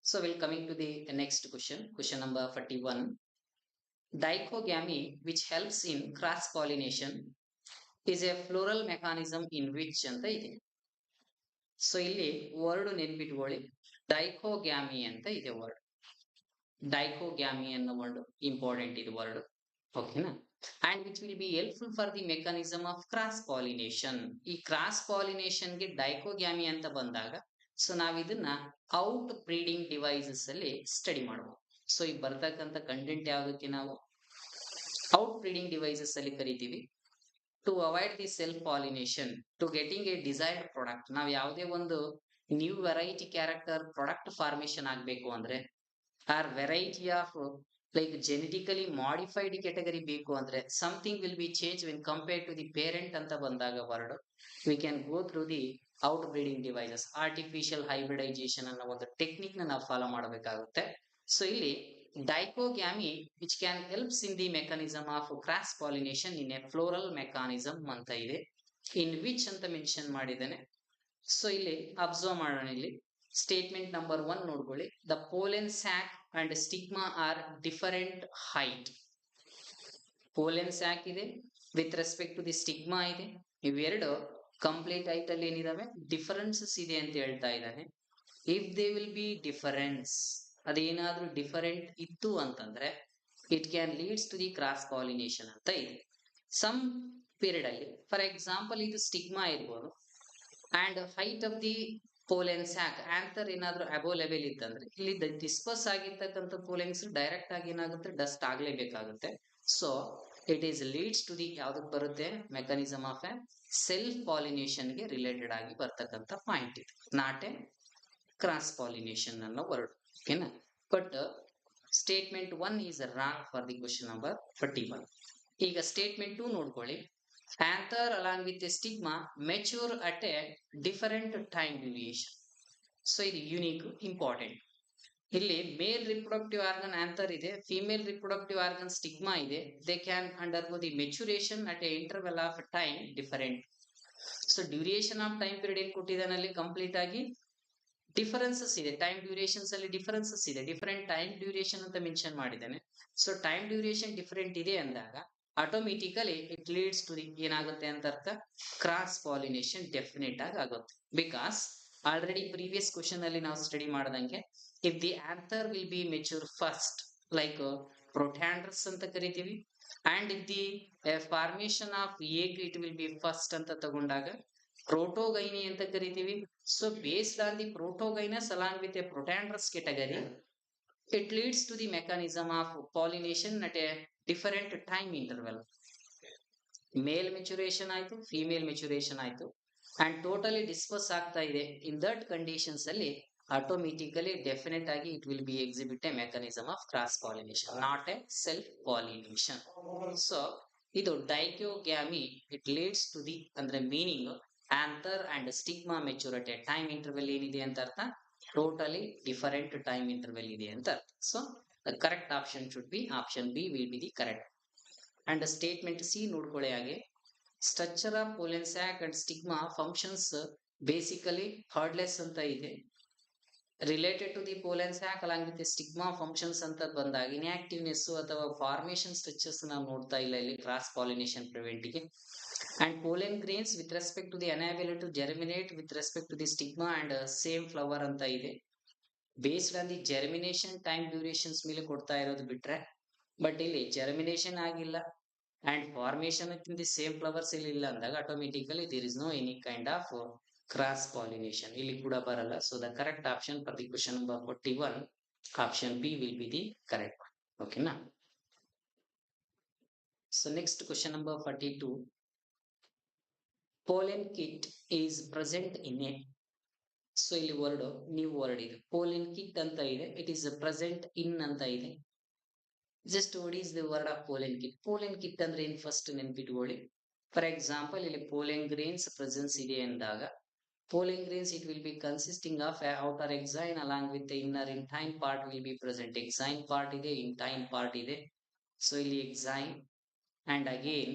So we'll coming to the next question number 41. Dichogamy, which helps in cross pollination, is a floral mechanism in which ಅಂತ ಇದೆ. So ಇಲ್ಲಿ word ನೆನ್ಪಿಟ್ಕೊಳ್ಳಿ, ಡೈಕೋಗ್ಯಾಮಿ ಅಂತ ಇದೆ word. ಡೈಕೋಗ್ಯಾಮಿ ಅನ್ನೋ word important ಇದು word. ಓಕೆನಾ? And which will be helpful for the mechanism of cross pollination. ಈ ಕ್ರಾಸ್ ಪಾಲಿನೇಷನ್ ಗೆ ಡೈಕೋಗ್ಯಾಮಿ ಅಂತ ಬಂದಾಗ ಸೊ ನಾವ್ ಇದನ್ನ ಔಟ್ ಬ್ರೀಡಿಂಗ್ ಡಿವೈಸಸ್ ಅಲ್ಲಿ ಸ್ಟಡಿ ಮಾಡಬಹುದು. ಸೊ ಈಗ ಬರ್ತಕ್ಕಂಥ ಕಂಟೆಂಟ್ ಯಾವುದಕ್ಕೆ ನಾವು ಔಟ್ ಬ್ರೀಡಿಂಗ್ ಡಿವೈಸಸ್ ಅಲ್ಲಿ ಕರಿತೀವಿ. To avoid the self pollination to getting a desired product. ನಾವು ಯಾವುದೇ ಒಂದು new variety character product formation ಆಗಬೇಕು ಅಂದ್ರೆ or variety of like genetically modified category ಬೇಕು ಅಂದ್ರೆ something will be change when compare to the parent ಅಂತ ಬಂದಾಗ word we can go through the out breeding devices. Artificial hybridization ಅನ್ನೋ ಒಂದು technique ನ ನಾವು ಫಾಲೋ ಮಾಡಬೇಕಾಗುತ್ತೆ. ಸೊ ಇಲ್ಲಿ dichogamy which can helps in the mechanism of cross pollination in a floral mechanism ಅಂತ ಇದೆ. ಇನ್ ವಿಚ್ ಅಂತ ಮೆನ್ಷನ್ ಮಾಡಿದ್ದೇನೆ. ಸೊ ಇಲ್ಲಿ ಅಬ್ಸರ್ವ್ ಮಾಡೋಣ. ಇಲ್ಲಿ ಸ್ಟೇಟ್ಮೆಂಟ್ ನಂಬರ್ 1 ನೋಡ್ಕೊಳ್ಳಿ. The pollen sac and stigma are different height. Pollen sac ಇದೆ, with respect to the stigma ಇದೆ. ಇವೆರಡು ಕಂಪ್ಲೀಟ್ ಹೈಟ್ ಅಲ್ಲಿ ಏನಿದಾವೆ ಡಿಫರೆನ್ಸಸ್ ಇದೆ ಅಂತ ಹೇಳ್ತಾ ಇದ್ದಾನೆ. If they will be difference, ಅದೇನಾದ್ರೂ ಡಿಫರೆಂಟ್ ಇತ್ತು ಅಂತಂದ್ರೆ it can leads to the cross pollination ಅಂತ ಇದೆ. ಸಮ್ ಪೀರಿಯಡ್ ಅಲ್ಲಿ ಫಾರ್ ಎಕ್ಸಾಂಪಲ್ ಇದು ಸ್ಟಿಗ್ಮಾ ಇರ್ಬೋದು and height of the pollen sac anther ಏನಾದ್ರೂ ಅಬೋ ಲೆವೆಲ್ ಇತ್ತಂದ್ರೆ ಇಲ್ಲಿ ಡಿಸ್ಪರ್ಸ್ ಆಗಿರ್ತಕ್ಕಂಥ ಪೋಲೆನ್ಸ್ ಡೈರೆಕ್ಟ್ ಆಗಿ ಏನಾಗುತ್ತೆ ಡಸ್ಟ್ ಆಗ್ಲೇಬೇಕಾಗುತ್ತೆ. So it is leads to the ಯಾವ್ದಕ್ಕೆ ಬರುತ್ತೆ mechanism of a self pollination ಗೆ ರಿಲೇಟೆಡ್ ಆಗಿ ಬರ್ತಕ್ಕಂಥ ಪಾಯಿಂಟ್ ಇದು, ನಾಟ್ ಎ ಕ್ರಾಸ್ ಪಾಲಿನೇಷನ್ ಅನ್ನೋ ವರ್ಡ್. ಓಕೆನಾ? But statement 1 is wrong for the question number 41. ಈಗ ಸ್ಟೇಟ್ಮೆಂಟ್ 2 ನೋಡ್ಕೊಳ್ಳಿ. Anther along with a stigma mature at a different time duration. So ಇದು unique important. ಇಲ್ಲಿ ಮೇಲ್ ರಿಪ್ರೊಡಕ್ಟಿವ್ ಆರ್ಗನ್ ಆಂಥರ್ ಇದೆ, female reproductive organ stigma ಇದೆ. They can undergo the maturation at A interval of time different. So duration of time period ಏನ್ ಕೊಟ್ಟಿದ್ದಾನೆ ಅಲ್ಲಿ complete ಆಗಿ differences ಇದೆ. Time durations ಅಲ್ಲಿ ಡಿಫರೆನ್ಸಸ್ ಇದೆ, ಡಿಫರೆಂಟ್ ಟೈಮ್ ಡ್ಯೂರೇಷನ್ ಅಂತ ಮೆನ್ಷನ್ ಮಾಡಿದ್ದಾನೆ. ಸೊ ಟೈಮ್ ಡ್ಯೂರೇಷನ್ ಡಿಫರೆಂಟ್ ಇದೆ ಅಂದಾಗ ಆಟೋಮೆಟಿಕಲಿ ಇಟ್ ಲೀಡ್ಸ್ ಟು ಏನಾಗುತ್ತೆ ಅಂತ ಅರ್ಥ ಕ್ರಾಸ್ ಪಾಲಿನೇಷನ್ ಡೆಫಿನೆಟ್ ಆಗಿ ಆಗುತ್ತೆ. ಬಿಕಾಸ್ ಆಲ್ರೆಡಿ ಪ್ರೀವಿಯಸ್ ಕ್ವಶನ್ ಅಲ್ಲಿ ನಾವು ಸ್ಟಡಿ ಮಾಡ್ದಂಗೆ if the anther will be mature first like protandrous ಅಂತ ಕರಿತೀವಿ, and if the formation of egg it will be first ಅಂತ ತಗೊಂಡಾಗ ಪ್ರೋಟೋಗೈನಿ ಅಂತ ಕರಿತೀವಿ. So based on the protogynous along with a protandrous category it leads to the mechanism of pollination at a different time interval. Male maturation ಆಯ್ತು, female maturation ಆಯ್ತು, and totally disperse ಆಗ್ತಾ ಇದೆ. In that conditions ಅಲ್ಲಿ automatically definite ಆಗಿ it will B exhibit A mechanism of cross pollination, not A self pollination. So ಇದು ಡೈಕೋಗ್ಯಾಮಿ it leads to the ಅಂದ್ರೆ meaning anther and stigma mature at A time interval ಏನಿದೆ ಅಂತ ಅರ್ಥ totally different time interval ಇದೆ ಅಂತ ಅರ್ಥ. So the correct option should be option B will be the correct. And the statement C ನೋಡ್ಕೊಳ್ಳಿ ಹಾಗೆ. Structure of pollen sac and stigma functions basically hardless ಅಂತ ಇದೆ. Related to the pollen sac along with the stigma functions ಅಂತ ಬಂದಾಗ inactiveness ಅಥವಾ formation structures ನಾವು ನೋಡ್ತಾ ಇಲ್ಲ ಇಲ್ಲಿ ಕ್ರಾಸ್ ಪಾಲಿನೇಷನ್ ಪ್ರಿವೆಂಟ್ ಗೆ. And pollen grains with respect to the inability to germinate with respect to the stigma and same flower ಅಂತ ಇದೆ. Based on the germination time durations ಮೇಲೆ ಕೊಡ್ತಾ ಇರೋದು ಬಿಟ್ರೆ, ಬಟ್ ಇಲ್ಲಿ ಜರ್ಮಿನೇಷನ್ ಆಗಿಲ್ಲ and formation in the same flowers ಇಲ್ಲಿ ಇಲ್ಲ ಅಂದಾಗ automatically there is no any kind of cross pollination ಇಲ್ಲಿ ಕೂಡ ಬರಲ್ಲ. So the correct option for the question number 41 option B will be the correct. ಓಕೆನಾ. So next question number 42. Pollen kit is present in a. So ಇಲ್ಲಿ word new word ಇದೆ. ಪೋಲೆನ್ kit ಅಂತ ಇದೆ, it is present ಇನ್ ಅಂತ ಇದೆ. Just what is the word of pollen kit? ಪೋಲೆನ್ kit ಅಂದ್ರೆ ಏನ್ first ನೆನ್ಪಿಟ್ಕೊಳ್ಳಿ. ಫಾರ್ ಎಕ್ಸಾಂಪಲ್ ಇಲ್ಲಿ ಪೋಲೆನ್ ಗ್ರೇನ್ಸ್ ಪ್ರೆಸೆನ್ಸ್ ಇದೆ ಅಂದಾಗ, pollen grains it will be consisting of a outer exine along with the inner intine part will be present. Exine part ide, intine part ide. So ಇಲ್ಲಿ exine and again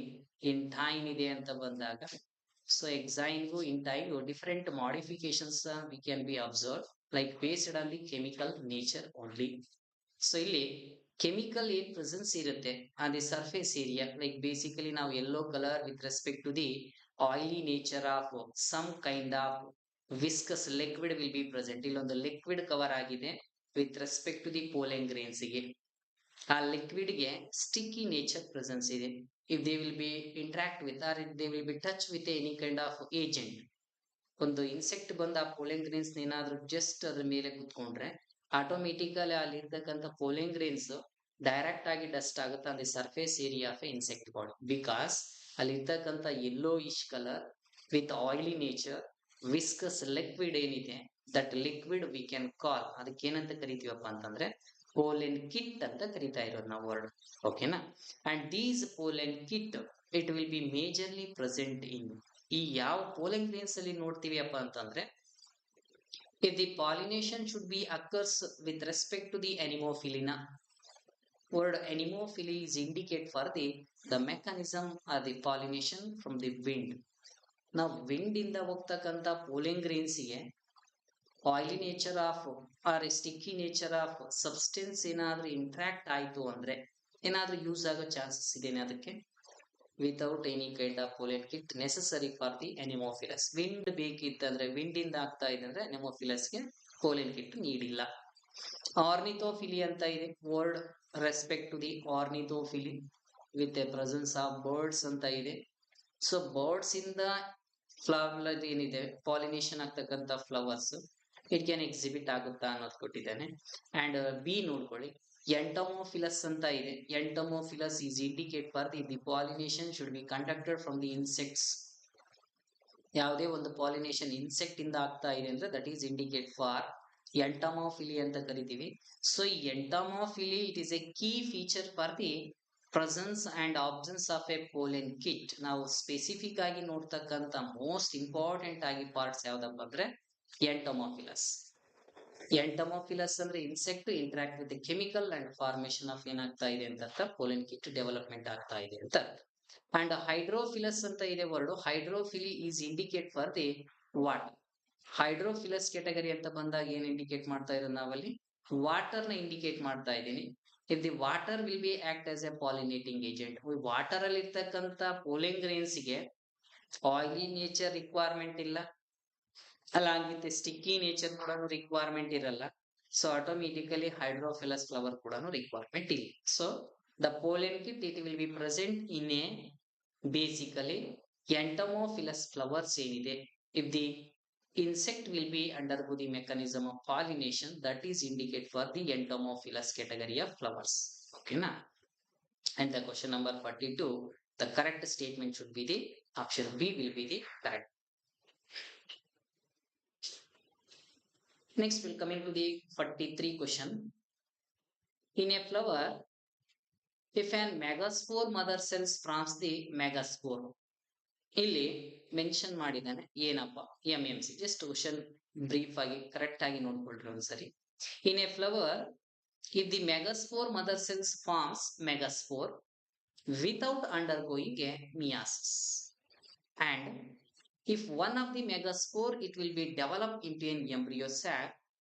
intine ide anta bandaga, so exine gu intine gu different modifications we can be observed, like based on the chemical nature only. So ಇಲ್ಲಿ chemical ಏನ್ presence ಇರುತ್ತೆ on the surface area, like basically ನಾವು yellow colour with respect to the oily nature of some kind of viscous liquid will be present. ಇಲ್ಲೊಂದು liquid cover ಆಗಿದೆ with respect to the pollen grains ಗೆ. ಆ liquid ಗೆ sticky nature presence ಇದೆ. If they will be interact with or they will be touch with any kind of agent, ಒಂದು insect ಬಂದು ಆ ಪೋಲೆನ್ grains ಏನಾದ್ರೂ ಜಸ್ಟ್ ಅದ್ರ ಮೇಲೆ ಕುತ್ಕೊಂಡ್ರೆ ಆಟೋಮೆಟಿಕಲಿ ಅಲ್ಲಿ ಇರ್ತಕ್ಕಂಥ ಪೋಲೆನ್ ಗ್ರೇನ್ಸ್ ಡೈರೆಕ್ಟ್ ಆಗಿ ಡಸ್ಟ್ ಆಗುತ್ತೆ on the surface area of insect body, because ಅಲ್ಲಿ ಇರ್ತಕ್ಕಂಥ yellowish colour with oily nature viscous liquid ಏನಿದೆ, that liquid we can call, ಅದಕ್ಕೆ ಏನಂತ ಕರಿತೀವಪ್ಪ ಅಂತಂದ್ರೆ ಪೋಲೆನ್ ಕಿಟ್ ಅಂತ ಕರಿತಾ ಇರೋದು ನಾವು ವರ್ಡ್. ಓಕೆನಾ. And these ಪೋಲೆನ್ kit it will B majorly present in, ಈ ಯಾವ ಪೋಲೆನ್ ಗ್ರೇನ್ಸ್ ಅಲ್ಲಿ ನೋಡ್ತೀವಿ ಅಪ್ಪ ಅಂತಂದ್ರೆ, if the pollination should be occurs with respect to the anemophilina. Word anemophily is indicate for the mechanism or the pollination from the wind. Now wind ಇಂದ ಹೋಗ್ತಕ್ಕಂಥ pollen grains ಗೆ oily nature of or sticky nature of substance ಏನಾದ್ರೂ interact ಆಯ್ತು ಅಂದ್ರೆ ಏನಾದ್ರೂ use ಆಗೋ chances ಇದೆನಾ ಅದಕ್ಕೆ? Without any kind of pollen kit necessary for the anemophilous. Wind ಬೇಕಿತ್ತಂದ್ರೆ, ವಿಂಡ್ ಇಂದ ಆಗ್ತಾ ಇದೆ ಅಂದ್ರೆ ಅನಿಮೋಫಿಲಸ್ ಗೆ ಪೋಲೆನ್ ಕಿಟ್ ನೀಡಿಲ್ಲ. ಆರ್ನಿಥೋಫಿಲಿ ಅಂತ ಇದೆ, word respect to the ornithophily with a presence of birds ಅಂತ ಇದೆ. ಸೊ ಬರ್ಡ್ಸ್ ಇಂದ ಫ್ಲವರ್ ಏನಿದೆ ಪಾಲಿನೇಷನ್ ಆಗ್ತಕ್ಕಂಥ ಫ್ಲವರ್ಸ್ ಇಟ್ ಕ್ಯಾನ್ ಎಕ್ಸಿಬಿಟ್ ಆಗುತ್ತಾ ಅನ್ನೋದು ಕೊಟ್ಟಿದ್ದಾನೆ. ಅಂಡ್ ಬಿ ನೋಡ್ಕೊಳ್ಳಿ, ಎಂಟಮೋಫಿಲಸ್ ಅಂತ ಇದೆ. Entomophilous is indicate for the pollination should be conducted from the insects. ಯಾವುದೇ ಒಂದು ಪಾಲಿನೇಷನ್ ಇನ್ಸೆಕ್ಟ್ ಇಂದ ಆಗ್ತಾ ಇದೆ ಅಂದ್ರೆ that is indicate for entomophily ಅಂತ ಕರಿತೀವಿ. ಸೊ ಈ entomophily it is a key feature for the presence and absence of a ಪೋಲೆನ್ kit. ನಾವು ಸ್ಪೆಸಿಫಿಕ್ ಆಗಿ ನೋಡ್ತಕ್ಕಂಥ ಮೋಸ್ಟ್ ಇಂಪಾರ್ಟೆಂಟ್ ಆಗಿ ಪಾರ್ಟ್ಸ್ ಯಾವ್ದಪ್ಪ ಅಂದ್ರೆ ಎಂಟಮೋಫಿಲಸ್. ಎಂಟಮೋಫಿಲಸ್ ಅಂದ್ರೆ insect interact with chemical and formation of ಏನಾಗ್ತಾ ಇದೆ ಅಂತ ಅರ್ಥ, ಪೋಲೆನ್ ಕಿಟ್ ಡೆವಲಪ್ಮೆಂಟ್ ಆಗ್ತಾ ಇದೆ ಅಂತ. ಅಂಡ್ ಹೈಡ್ರೋಫಿಲಸ್ ಅಂತ ಇದೆ word. Hydrophily is indicate for the water. Hydrophilous category ಅಂತ ಬಂದಾಗ ಏನ್ ಇಂಡಿಕೇಟ್ ಮಾಡ್ತಾ ಇರೋದು ನಾವಲ್ಲಿ? ವಾಟರ್ ನ ಇಂಡಿಕೇಟ್ ಮಾಡ್ತಾ ಇದ್ದೀನಿ. If the water will be act as a pollinating agent. Water ಅಲ್ಲಿ ಇರ್ತಕ್ಕಂಥ ಪೋಲೆನ್ ಗ್ರೇನ್ಸ್ ಗೆ ಆಯಿಲಿ ನೇಚರ್ ರಿಕ್ವೈರ್ಮೆಂಟ್ ಇಲ್ಲ, along with sticky nature ಕೂಡ ರಿಕ್ವೈರ್ಮೆಂಟ್ ಇರಲ್ಲ. ಸೊ ಆಟೋಮೆಟಿಕಲಿ ಹೈಡ್ರೋಫಿಲಸ್ ಫ್ಲವರ್ ಕೂಡ ರಿಕ್ವೈರ್ಮೆಂಟ್ ಇಲ್ಲ. So the pollen kit it will be present in a basically entomophilous flowers ಏನಿದೆ. If the insect will be undergo the mechanism of pollination, that is indicate for the entomophilous category of flowers. Okay na. And the question number 42, the correct statement should be the option B will be the correct. Next we'll coming to the 43 question. In a flower, if an megaspore mother cells forms the megaspore. ಇಲ್ಲಿ mention ಮಾಡಿದ್ದಾನೆ ಏನಪ್ಪ MMC. Just question brief ಆಗಿ correct ಆಗಿ ನೋಡ್ಕೊಳ್ರಿ ಒಂದ್ಸರಿ. In a flower, if the megaspore mother cells forms megaspore without undergoing a meiosis, and if one of the megaspore it will be develop into an embryo sac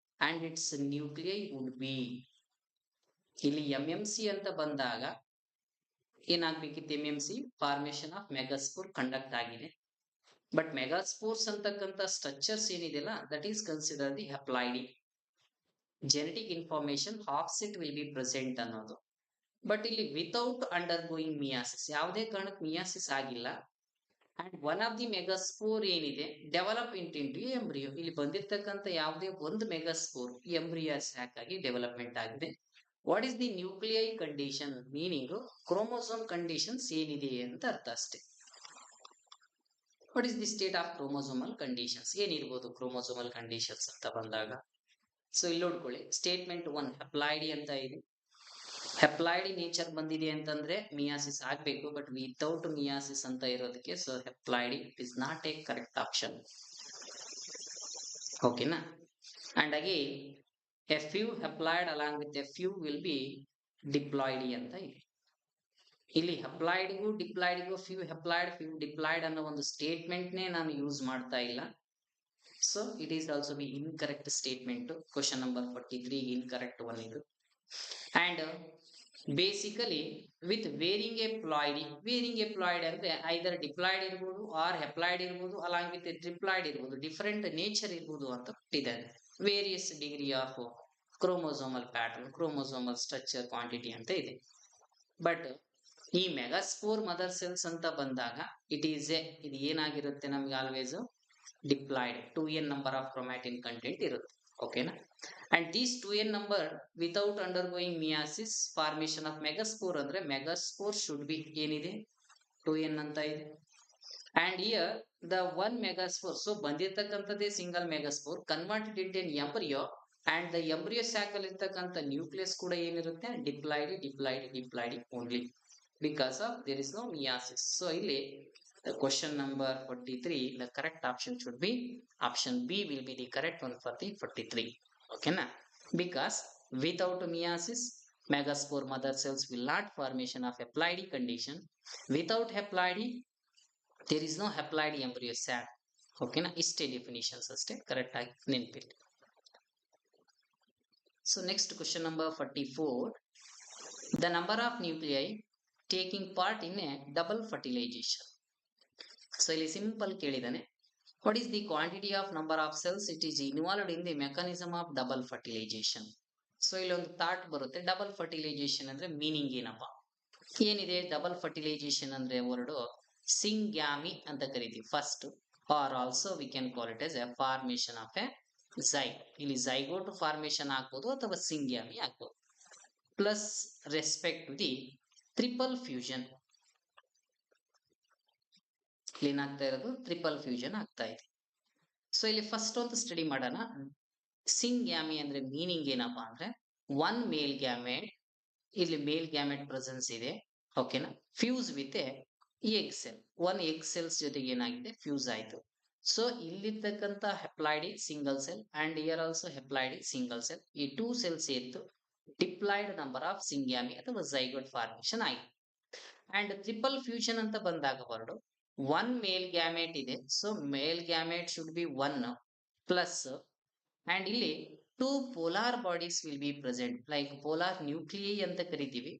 and its nuclei would be. ಇಲ್ಲಿ MMC ಅಂತ ಬಂದಾಗ ಏನಾಗ್ಬೇಕಿತ್ತು? MMC formation of megaspore conduct ಆಗಿದೆ. But megaspores ಅಂತಕ್ಕಂಥ structures ಏನಿದೆಯಲ್ಲ that is consider the ಹ್ಯಾಪ್ಲಾಯ್ಡಿ. Genetic information offset will be present ಅನ್ನೋದು. But ಇಲ್ಲಿ without undergoing meiosis, ಯಾವುದೇ ಕಾರಣಕ್ಕೆ ಮಿಯಾಸಿಸ್ ಆಗಿಲ್ಲ. And one of the megaspore ಏನಿದೆ ಡೆವಲಪ್ ಇಂಟು ಎಂಬ್ರಿಯೋ. ಇಲ್ಲಿ ಬಂದಿರ್ತಕ್ಕಂಥ ಯಾವುದೇ ಒಂದು ಮೆಗಾಸ್ಪೋರ್ ಎಂಬ್ರಿಯೋ ಸ್ಯಾಕ್ ಆಗಿ ಡೆವಲಪ್ಮೆಂಟ್ ಆಗಿದೆ. What is the nuclei condition meaning chromosome conditions ಏನಿದೆ ಅಂತ ಅರ್ಥ ಅಷ್ಟೇ. What is the state of chromosomal conditions ಏನಿರ್ಬೋದು ಕ್ರೋಮೋಸೋಮಲ್ ಕಂಡೀಷನ್ಸ್ ಅಂತ ಬಂದಾಗ. ಸೊ ಇಲ್ಲಿ ನೋಡ್ಕೊಳ್ಳಿ ಸ್ಟೇಟ್ಮೆಂಟ್ 1 ಹೆಪ್ಲಾಯ್ಡಿ ಅಂತ ಇದೆ. ಹೆಪ್ಲಾಯ್ಡಿ ನೇಚರ್ ಬಂದಿದೆ ಅಂತಂದ್ರೆ ಮಿಯಾಸಿಸ್ ಆಗ್ಬೇಕು, ಬಟ್ ವಿತೌಟ್ ಮಿಯಾಸಿಸ್ ಅಂತ ಇರೋದಕ್ಕೆ so haploidy it is not a correct option. ಓಕೆನಾ. And again a few haploid along with a few will be diploidy ಅಂತ ಇದೆ. ಇಲ್ಲಿ ಹೆಪ್ಲಾಯ್ಡ್ಗೂ ಡಿಪ್ಲಾಯ್ಡ್ಗೂ ಫ್ಯೂ ಹೆಪ್ಲಾಯ್ಡ್ ಫ್ಯೂ ಡಿಪ್ಲಾಯ್ಡ್ ಅನ್ನೋ ಒಂದು ಸ್ಟೇಟ್ಮೆಂಟ್ ನೇ ನಾನು ಯೂಸ್ ಮಾಡ್ತಾ ಇಲ್ಲ. So it is also be incorrect statement. Question number 43 incorrect one ಇದು. And basically with varying a ploid ಅಂದ್ರೆ ಐದರ್ ಡಿಪ್ಲಾಯ್ಡ್ ಇರ್ಬೋದು ಆರ್ ಹೆಪ್ಲಾಯ್ಡ್ ಇರ್ಬೋದು ಅಲಾಂಗ್ ವಿತ್ ಟ್ರಿಪ್ಲಾಯ್ಡ್ ಇರ್ಬೋದು, ಡಿಫರೆಂಟ್ ನೇಚರ್ ಇರ್ಬೋದು ಅಂತ ಕೊಟ್ಟಿದ್ದಾರೆ. Various degree of chromosomal pattern, chromosomal structure, quantity ಅಂತ ಇದೆ. ಬಟ್ ಈ ಮೆಗಾಸ್ಪೋರ್ ಮದರ್ ಸೆಲ್ಸ್ ಅಂತ ಬಂದಾಗ ಇದು ಏನಾಗಿರುತ್ತೆ ನಮ್ಗೆ always diploid 2n number of chromatin content ಇರುತ್ತೆ. ಓಕೆನಾ. And these 2n number without undergoing meiosis formation of megaspore ಅಂದ್ರೆ ಮೆಗಾಸ್ಪೋರ್ ಶುಡ್ ಬಿ ಏನಿದೆ 2n ಅಂತ ಇದೆ. And here the 1 megaspore, so ಬಂದಿರತಕ್ಕಂಥದ್ದೇ single megaspore converted into an embryo and the embryo sac ಅಲ್ಲಿ ಇರ್ತಕ್ಕಂಥ nucleus ಕೂಡ ಏನಿರುತ್ತೆ diploidy only because of there is no meiosis. So ಇಲ್ಲಿ the question number 43, the correct option should be option B will be the correct one for the 43. Okay na, because without meiosis megaspore mother cells will not formation of haploidy condition. Without haploidy there is no haploidy embryo sac. Okay na, ಇಷ್ಟೇ definitions ಅಷ್ಟೇ correct ಆಗಿ ನೆನಪಿಡಿ. So next question number 44, the number of nuclei taking part in a double fertilization. So ಇಲ್ಲಿ simple ಕೇಳಿದಾನೆ, what is the quantity of number of cells it is involved in the mechanism of double fertilization. So ಇಲ್ಲಿ ಒಂದು thought ಬರುತ್ತೆ, double fertilization ಅಂದ್ರೆ meaning ಏನಪ್ಪ ಏನಿದೆ. Double fertilization ಅಂದ್ರೆ word syngamy ಅಂತ ಕರಿತೀವಿ first, or also we can call it as a formation of a zygote. ಇಲ್ಲಿ ಝೈಗೋಟ್ ಫಾರ್ಮೇಶನ್ ಆಗ್ಬೋದು ಅಥವಾ ಸಿಂಗ್ಯಾಮಿ ಆಗ್ಬೋದು. Plus respect to the triple fusion, ಏನಾಗ್ತಾ ಇರೋದು ಟ್ರಿಪಲ್ ಫ್ಯೂಷನ್ ಆಗ್ತಾ ಇದೆ. ಸೊ ಇಲ್ಲಿ ಫಸ್ಟ್ ಒಂದು ಸ್ಟಡಿ ಮಾಡೋಣ. ಸಿಂಗ್ಯಾಮಿ ಅಂದ್ರೆ ಮೀನಿಂಗ್ ಏನಪ್ಪಾ ಅಂದ್ರೆ ಒನ್ ಮೇಲ್ ಗ್ಯಾಮೆಟ್, ಇಲ್ಲಿ ಮೇಲ್ ಗ್ಯಾಮೆಟ್ ಪ್ರೆಸೆನ್ಸ್ ಇದೆ. ಓಕೆನಾ. Fuse with egg cell, one egg cells ಜೊತೆಗೆ ಏನಾಗಿದೆ ಫ್ಯೂಸ್ ಆಯ್ತು. ಸೊ ಇಲ್ಲಿರ್ತಕ್ಕಂಥ haploidy single cell and here also haploidy single cell, ಈ ಟೂ ಸೆಲ್ಸ್ ಎದ್ದು ಡಿಪ್ಲಾಯ್ಡ್ ನಂಬರ್ ಆಫ್ ಸಿಂಗ್ಯಾಮಿ ಅಥವಾ ಝೈಗೋಟ್ ಫಾರ್ಮೇಶನ್ ಆಗಿದೆ. ಅಂಡ್ ಟ್ರಿಪಲ್ ಫ್ಯೂಷನ್ ಅಂತ ಬಂದಾಗ ವರ್ಡ್ ಒನ್ ಮೇಲ್ ಗ್ಯಾಮೆಟ್ ಇದೆ. So male gamete should be one plus and ಇಲ್ಲಿ two polar bodies will be present, like polar nuclei ಅಂತ ಕರಿತೀವಿ.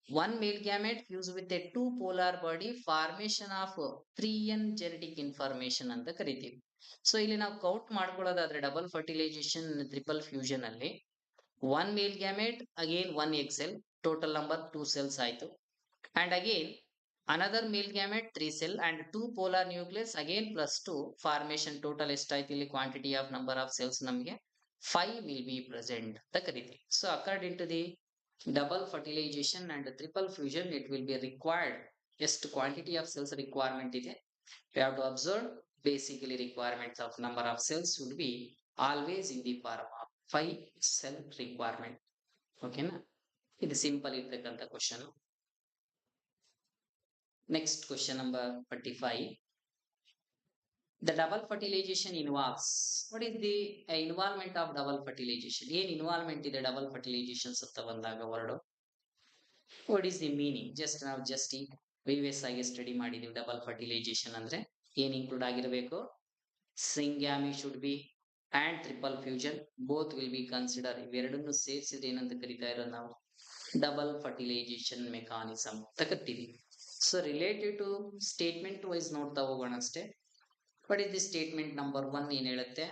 One male gamete fuse with a two polar body formation of 3n genetic information ಅಂತ ಕರಿತೀವಿ. So ಇಲ್ಲಿ ನಾವು count ಮಾಡ್ಕೊಳ್ಳೋದಾದ್ರೆ double fertilization triple fusion ಅಲ್ಲಿ one male gamete, again one egg cell, total number 2 cells ಆಯ್ತು. And again another male gamete 3 cell and 2 polar nucleus again plus 2 formation total ಎಷ್ಟಾಯ್ತು ಇಲ್ಲಿ quantity of number of cells ನಮಗೆ 5 will be present ಅಂತ ಕರಿತೀವಿ. So according to the double fertilization and triple fusion it will be required ಎಷ್ಟು quantity of cells requirement ಇದೆ. We have to observe basically requirements of number of cells would be always in the form of 5 cell requirement. ಓಕೆನಾ. ಇದು simple ಇರ್ತಕ್ಕಂಥ question. Next question number 45, the double fertilization involves, what is the involvement of double fertilization, ಏನ್ involvement ಇದೆ double ಫರ್ಟಿಲೈಸೇಷನ್ಸ್ ಅಂತ ಬಂದಾಗ word what is the meaning, ನಾವು ಈ previous ಆಗಿ ಸ್ಟಡಿ ಮಾಡಿದೀವಿ. ಡಬಲ್ ಫರ್ಟಿಲೈಸೇಷನ್ ಅಂದ್ರೆ ಏನ್ ಇನ್ಕ್ಲೂಡ್ ಆಗಿರಬೇಕು, syngamy should be and triple fusion both will be considered. ಇವೆರಡನ್ನು ಸೇರಿಸಿದ್ರೆ ಏನಂತ ಕರಿತಾ ಇರೋದು ನಾವು ಡಬಲ್ ಫರ್ಟಿಲೈಸೇಷನ್ ಮೆಕಾನಿಸಮ್ ಅಂತ ಕರಿತೀವಿ. So related to statement wise ನೋಡ್ತಾ ಹೋಗೋಣ ಅಷ್ಟೇ. What is the statement number 1 ಏನ್ ಹೇಳುತ್ತೆ,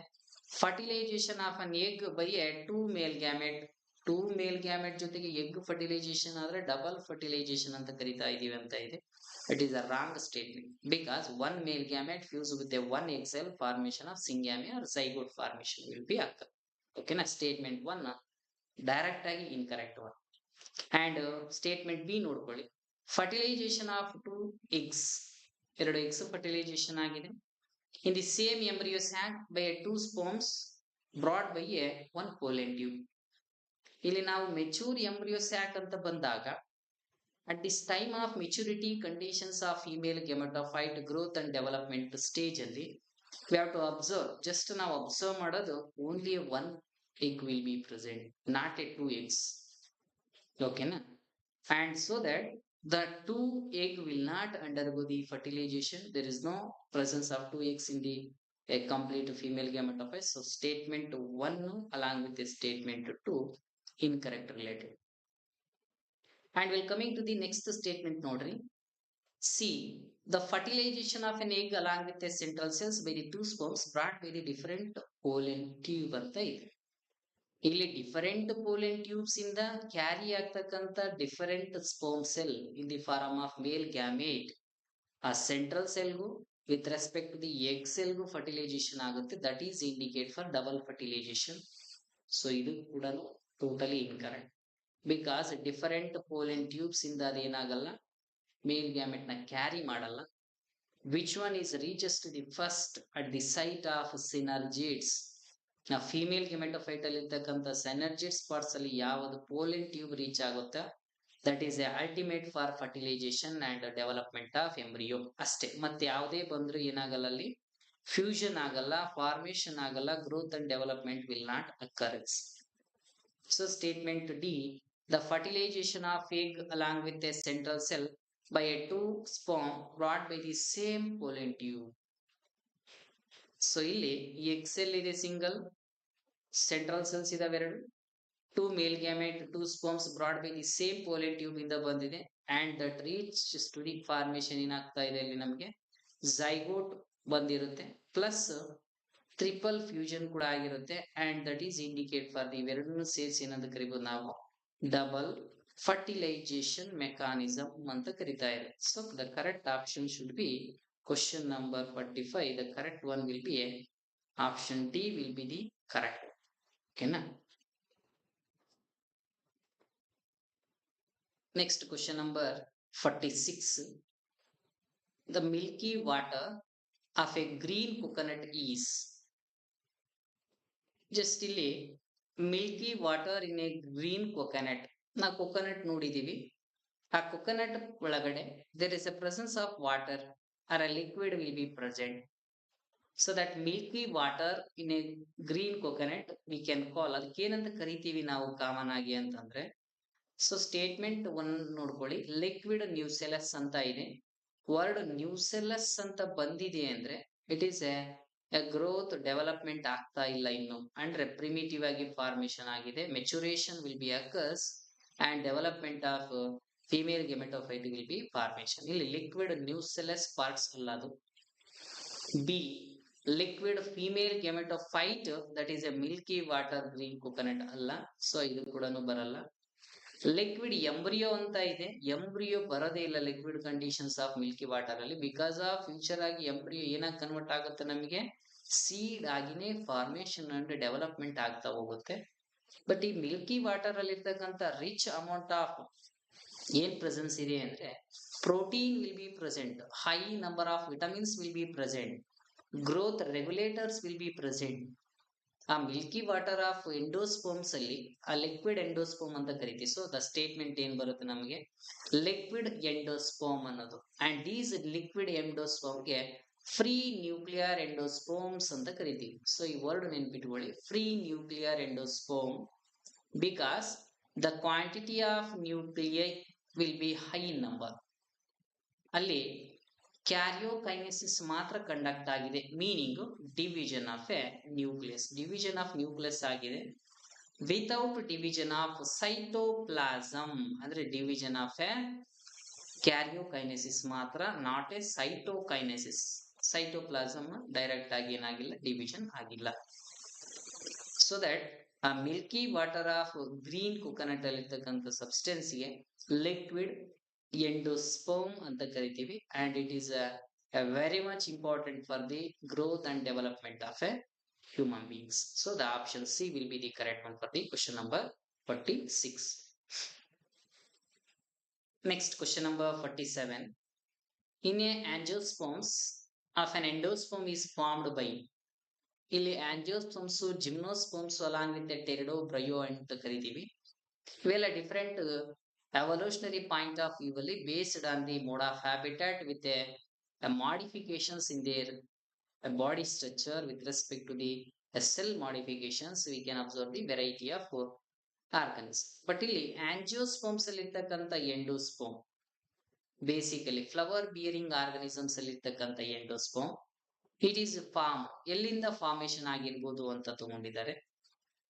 fertilization of an egg by a two male gamete ಜೊತೆಗೆ ಎಗ್ ಫರ್ಟಿಲೈಸೇಷನ್ ಆದ್ರೆ ಡಬಲ್ ಫರ್ಟಿಲೈಸೇಷನ್ ಅಂತ ಕರಿತಾ ಇದೀವಿ ಅಂತ ಇದೆ. It is a wrong statement because one male gamete fused with a one egg cell formation of syngamy or zygote formation will be occur. Okay na, statement 1 direct ಆಗಿ incorrect one. And statement B ನೋಡ್ಕೊಳ್ಳಿ, fertilization of two eggs, ಎರಡು eggs fertilization ಆಗಿದೆ in the same embryo sac by a two sperms brought by a one pollen tube. ಇಲ್ಲಿ ನಾವು mature embryo sac ಅಂತ ಬಂದಾಗ at this time of maturity conditions of female gametophyte growth and development stage ಅಲ್ಲಿ we have to observe, just ನಾವು observe ಮಾಡೋದು only one egg will be present, not a two eggs. Okay na? And so that the two egg will not undergo the fertilization, there is no presence of two eggs in the a complete female gametophyte. So statement 1 along with the statement 2 incorrect related. And we're coming to the next statement nodri. See, the fertilization of an egg along with the central cells by the two sperms brought by the different pollen tube ಅಂತ ಇದೆ. ಇಲ್ಲಿ different pollen tubes ಇಂದ carry ಆಗ್ತಕ್ಕಂಥ different sperm cell in the form of male gamete ಆ central ಸೆಲ್ಗೂ with respect to the egg ಸೆಲ್ಗೂ fertilisation ಆಗುತ್ತೆ. That is indicate for double fertilisation. So ಇದು ಕೂಡ totally incorrect, because different pollen tubes ಇಂದ ಅದೇನಾಗಲ್ಲ, ಮೇಲ್ ಗ್ಯಾಮೆಟ್ ನ carry ಮಾಡಲ್ಲ. Which one is reaches to the first at the site of synergids. Female gametophyte ಅಲ್ಲಿ ಇರ್ತಕ್ಕಂಥ synergids parts ಅಲ್ಲಿ ಯಾವುದು ಪೋಲೆನ್ ಟ್ಯೂಬ್ ರೀಚ್ ಆಗುತ್ತಾ, that is a ultimate for fertilization and development of embryo ಅಷ್ಟೇ. ಮತ್ತೆ ಯಾವುದೇ ಬಂದ್ರು ಏನಾಗಲ್ಲ, ಅಲ್ಲಿ ಫ್ಯೂಷನ್ ಆಗಲ್ಲ, ಫಾರ್ಮೇಶನ್ ಆಗಲ್ಲ, growth and development will not occurs. So statement D, the fertilization of egg along with a central cell by a two sperm brought by the same pollen tube. So ಇಲ್ಲಿ egg cell ಇದೆ single, central cells ಇದಾವೆ ಎರಡು, two male gamete, two sperms brought by the same pollen tube ಇಂದ ಬಂದಿದೆ, and that reaches to the formation ಏನಾಗ್ತಾ ಇದೆ ಇಲ್ಲಿ ನಮಗೆ zygote ಬಂದಿರುತ್ತೆ ಪ್ಲಸ್ ಟ್ರಿಪಲ್ ಫ್ಯೂಷನ್ ಕೂಡ ಆಗಿರುತ್ತೆ. And that is indicate for the ಇವೆರಡನ್ನು ಸೇರಿಸಿ ಏನಂತ ಕರಿಬಹುದು ನಾವು ಡಬಲ್ ಫರ್ಟಿಲೈಸೇಷನ್ ಮೆಕಾನಿಸಮ್ ಅಂತ ಕರಿತಾ ಇದೆ. So the correct option should be question number 45. The correct one will be option D will be the correct. ಓಕೆನಾ? Next question number 46. The milky water of a green coconut is. Just ಇಲ್ಲಿ milky water in a green coconut, ನಾವು coconut ನೋಡಿದೀವಿ, ಆ coconut ಒಳಗಡೆ there is a presence of water or a liquid will be present. So that milky water in a green coconut V can call, ಅದಕ್ಕೆ ಏನಂತ ಕರಿತೀವಿ ನಾವು common ಆಗಿ ಅಂತಂದ್ರೆ, ಸೊ ಸ್ಟೇಟ್ಮೆಂಟ್ 1 ನೋಡ್ಕೊಳ್ಳಿ, ಲಿಕ್ವಿಡ್ ನ್ಯೂಸೆಲಸ್ ಅಂತ ಇದೆ. ವರ್ಡ್ ನ್ಯೂಸೆಲಸ್ ಅಂತ ಬಂದಿದೆ ಅಂದ್ರೆ it is A growth development ಆಗ್ತಾ ಇಲ್ಲ ಇನ್ನು, ಅಂದ್ರೆ ಪ್ರಿಮಿಟಿವ್ ಆಗಿ ಫಾರ್ಮೇಶನ್ ಆಗಿದೆ. Maturation will B occurs and development of female gametophyte will be formation. ಇಲ್ಲಿ ಲಿಕ್ವಿಡ್ ನ್ಯೂಸೆಲಸ್ ಪಾರ್ಟ್ಸ್ ಅಲ್ಲ ಅದು. B, liquid female gametophyte that is A Milky water green coconut ಅಲ್ಲ. ಸೊ ಇದು ಕೂಡ ಬರಲ್ಲ. ಲಿಕ್ವಿಡ್ ಎಂಬ್ರಿಯೋ ಅಂತ ಇದೆ, ಎಂಬ್ರಿಯೋ ಬರೋದೇ ಇಲ್ಲ liquid conditions of Milky water ಅಲ್ಲಿ, ಬಿಕಾಸ್ ಆಫ್ ಫ್ಯೂಚರ್ ಆಗಿ ಎಂಬ್ರಿಯೋ ಏನಾಗಿ ಕನ್ವರ್ಟ್ ಆಗುತ್ತೆ ನಮಗೆ ಸೀಡ್ ಆಗಿನೇ ಫಾರ್ಮೇಶನ್ ಅಂಡ್ ಡೆವಲಪ್ಮೆಂಟ್ ಆಗ್ತಾ ಹೋಗುತ್ತೆ. ಬಟ್ ಈ ಮಿಲ್ಕಿ ವಾಟರ್ ಅಲ್ಲಿ ಇರ್ತಕ್ಕಂಥ ರಿಚ್ ಅಮೌಂಟ್ ಆಫ್ ಏನ್ ಪ್ರೆಸೆನ್ಸ್ ಇದೆ ಅಂದ್ರೆ protein will be present, high number of vitamins will be present, growth regulators will be present. ಆ ಮಿಲ್ಕಿ ವಾಟರ್ ಆಫ್ ಎಂಡೋಸ್ಪೋಮ್ಸ್ ಅಲ್ಲಿ ಆ ಲಿಕ್ವಿಡ್ ಎಂಡೋಸ್ಪೋಮ್ ಅಂತ ಕರಿತೀವಿ. ಸೊ ದ ಸ್ಟೇಟ್ಮೆಂಟ್ ಏನ್ ಬರುತ್ತೆ ನಮಗೆ ಲಿಕ್ವಿಡ್ ಎಂಡೋಸ್ಪೋಮ್ ಅನ್ನೋದು. ಅಂಡ್ ದೀಸ್ ಲಿಕ್ವಿಡ್ ಎಂಡೋಸ್ಪೋಮ್ಗೆ ಫ್ರೀ ನ್ಯೂಕ್ಲಿಯರ್ ಎಂಡೋಸ್ಪೋಮ್ಸ್ ಅಂತ ಕರಿತೀವಿ. ಸೊ ಈ ವರ್ಡ್ ನೆನ್ಪಿಟ್ಕೊಳ್ಳಿ, free nuclear endosperm, because the quantity of nuclei will be high in number. ಅಲ್ಲಿ ಕ್ಯಾರಿಯೋಕೈನೆಸಿಸ್ ಮಾತ್ರ ಕಂಡಕ್ಟ್ ಆಗಿದೆ, meaning division of a nucleus, division of nucleus ಆಗಿದೆ without division of cytoplasm, ಅಂದ್ರೆ division of a karyokinesis ಮಾತ್ರ, not a cytokinesis. Cytoplasm direct ಆಗಿ ಏನಾಗಿಲ್ಲ, division ಆಗಿಲ್ಲ. So that ಆ milky water of green coconut ಅಲ್ಲಿ ಇರ್ತಕ್ಕಂಥ ಸಬ್ಸ್ಟೆನ್ಸ್ಗೆ ಲಿಕ್ವಿಡ್ ಎಂಡೋಸ್ಪರ್ಮ್ ಅಂತ ಕರಿತೀವಿ. And it is very much important for the growth and development of A human beings. So the option C will be the correct one for the question number 46. Next question number 47. In a angiosperms of an endosperm is formed by ಇಲ್ಲಿ ಆಂಜಿಯೋಸ್ಪರ್ಮ್ಸ್ gymnosperms along with ಟೆರಿಡೋಬ್ರಯೋ ಅಂತ ಕರಿತೀವಿ. ಇವೆಲ್ಲ different evolutionary point of view ಅಲ್ಲಿ based on the mode of habitat with a modifications in their body structure with respect to the cell modifications we can observe the variety of organs. But ಇಲ್ಲಿ ಆಂಜಿಯೋಸ್ಪರ್ಮ್ಸ್ ಅಲ್ಲಿ ಇರ್ತಕ್ಕಂಥ endosperm basically flower bearing organisms ಅಲ್ಲಿ ಇರ್ತಕ್ಕಂಥ endosperm it is form ಎಲ್ಲಿಂದ formation ಆಗಿರ್ಬೋದು ಅಂತ ತಗೊಂಡಿದ್ದಾರೆ.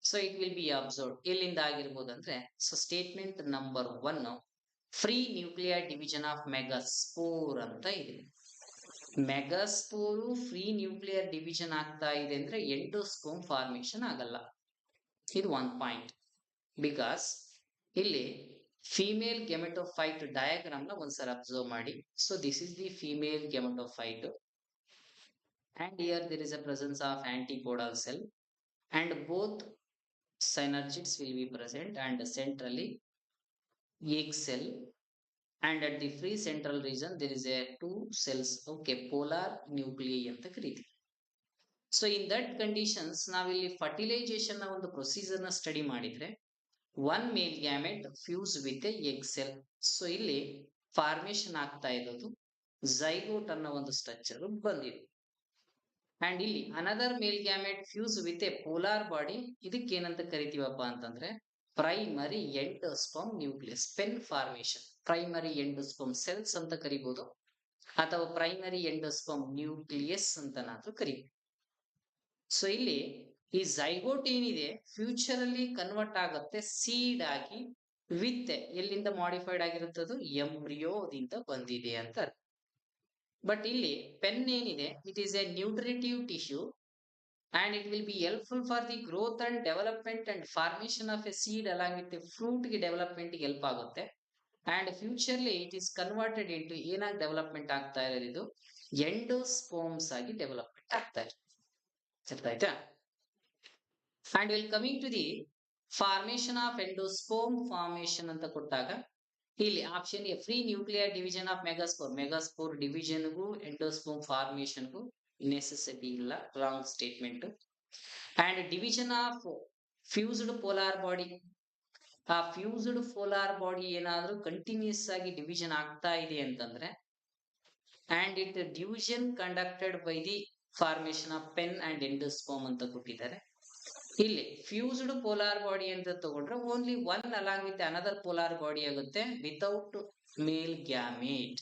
So it will be observe ಎಲ್ಲಿಂದ ಆಗಿರ್ಬೋದು ಅಂದ್ರೆ so statement number 1 free nuclear division of megaspore ಅಂತ ಇದೆ. ಮೆಗಾಸ್ಪೋರು ಫ್ರೀ ನ್ಯೂಕ್ಲಿಯರ್ ಡಿವಿಷನ್ ಆಗ್ತಾ ಇದೆ ಅಂದ್ರೆ ಎಂಡೋಸ್ಪರ್ಮ್ ಫಾರ್ಮೇಶನ್ ಆಗಲ್ಲ. ಇದು ಒನ್ ಪಾಯಿಂಟ್. ಬಿಕಾಸ್ ಇಲ್ಲಿ ಫೀಮೇಲ್ ಗೆಮೆಟೋಫೈಟ್ ಡಯಾಗ್ರಾಮ್ ನ ಒಂದ್ಸಲ ಅಬ್ಸರ್ವ್ ಮಾಡಿ. So this is the female gametophyte and here there is a presence of antipodal cell and both synergids will be present and centrally egg cell and at the free central region there is a two cells, okay, polar nuclei anta kariti. So in that conditions navilli fertilization na ಒಂದು procedure ನ study ಮಾಡಿದ್ರೆ one male gamete fuse with a egg cell. So ಇಲ್ಲಿ formation ಆಗ್ತಾ ಇರೋದು zygote ಅನ್ನೋ ಒಂದು structure ಬಂದಿದೆ. And ಇಲ್ಲಿ another male gamete fuse with a polar body. ಇದಕ್ಕೆ ಏನಂತ ಕರಿತೀವಪ್ಪ ಅಂತಂದ್ರೆ primary endosperm nucleus PEN formation. Primary endosperm cells ಅಂತ ಕರಿಬಹುದು ಅಥವಾ ಪ್ರೈಮರಿ ಎಂಡೋಸ್ಪರ್ಮ್ ನ್ಯೂಕ್ಲಿಯಸ್ ಅಂತನಾದ್ರೂ ಕರಿಬಹುದು. ಸೊ ಇಲ್ಲಿ ಈ ಝೈಗೋಟ್ ಏನಿದೆ ಫ್ಯೂಚರ್ ಅಲ್ಲಿ ಕನ್ವರ್ಟ್ ಆಗುತ್ತೆ ಸೀಡ್ ಆಗಿ ವಿತ್ ಎಲ್ಲಿಂದ ಮಾಡಿಫೈಡ್ ಆಗಿರುತ್ತದು ಎಂಬ್ರಿಯೋದಿಂದ ಬಂದಿದೆ ಅಂತ. ಬಟ್ ಇಲ್ಲಿ ಪೆನ್ ಏನಿದೆ it is A nutritive tissue and it will be helpful for the growth and development and formation of a seed along with the fruit ಗೆ development ಗೆ help ಆಗುತ್ತೆ. and futurely it is converted into ಏನಾಗಿ development ಆಗ್ತಾ ಇರೋದು ಇದು ಎಂಡೋಸ್ಪರ್ಮ್ಸ್ ಆಗಿ development ಆಗ್ತಾ ಇದೆ. ಅರ್ಥ ಆಯ್ತಾ? and will coming to the formation of endosperm formation ಅಂತ ಕೊಟ್ಟಾಗ ಇಲ್ಲಿ option A free nuclear division of megaspore. Megaspore ಡಿವಿಷನ್ಗೂ ಎಂಡೋಸ್ಪರ್ಮ್ ಫಾರ್ಮೇಶನ್ಗೂ ನೆಸೆಸಿಟಿ ಇಲ್ಲ, wrong statement. And division of fused polar body. ಆ ಫ್ಯೂಸ್ಡ್ ಪೋಲಾರ್ ಬಾಡಿ ಏನಾದ್ರೂ ಕಂಟಿನ್ಯೂಸ್ ಆಗಿ ಡಿವಿಷನ್ ಆಗ್ತಾ ಇದೆ ಅಂತಂದ್ರೆ and it division conducted by the formation of pen and endosperm ಅಂತ ಕೊಟ್ಟಿದ್ದಾರೆ. ಇಲ್ಲಿ ಫ್ಯೂಸ್ಡ್ ಪೋಲಾರ್ ಬಾಡಿ ಅಂತ ತಗೊಂಡ್ರೆ only one along with another polar body ಆಗುತ್ತೆ ವಿತೌಟ್ ಮೇಲ್ ಗ್ಯಾಮೇಟ್.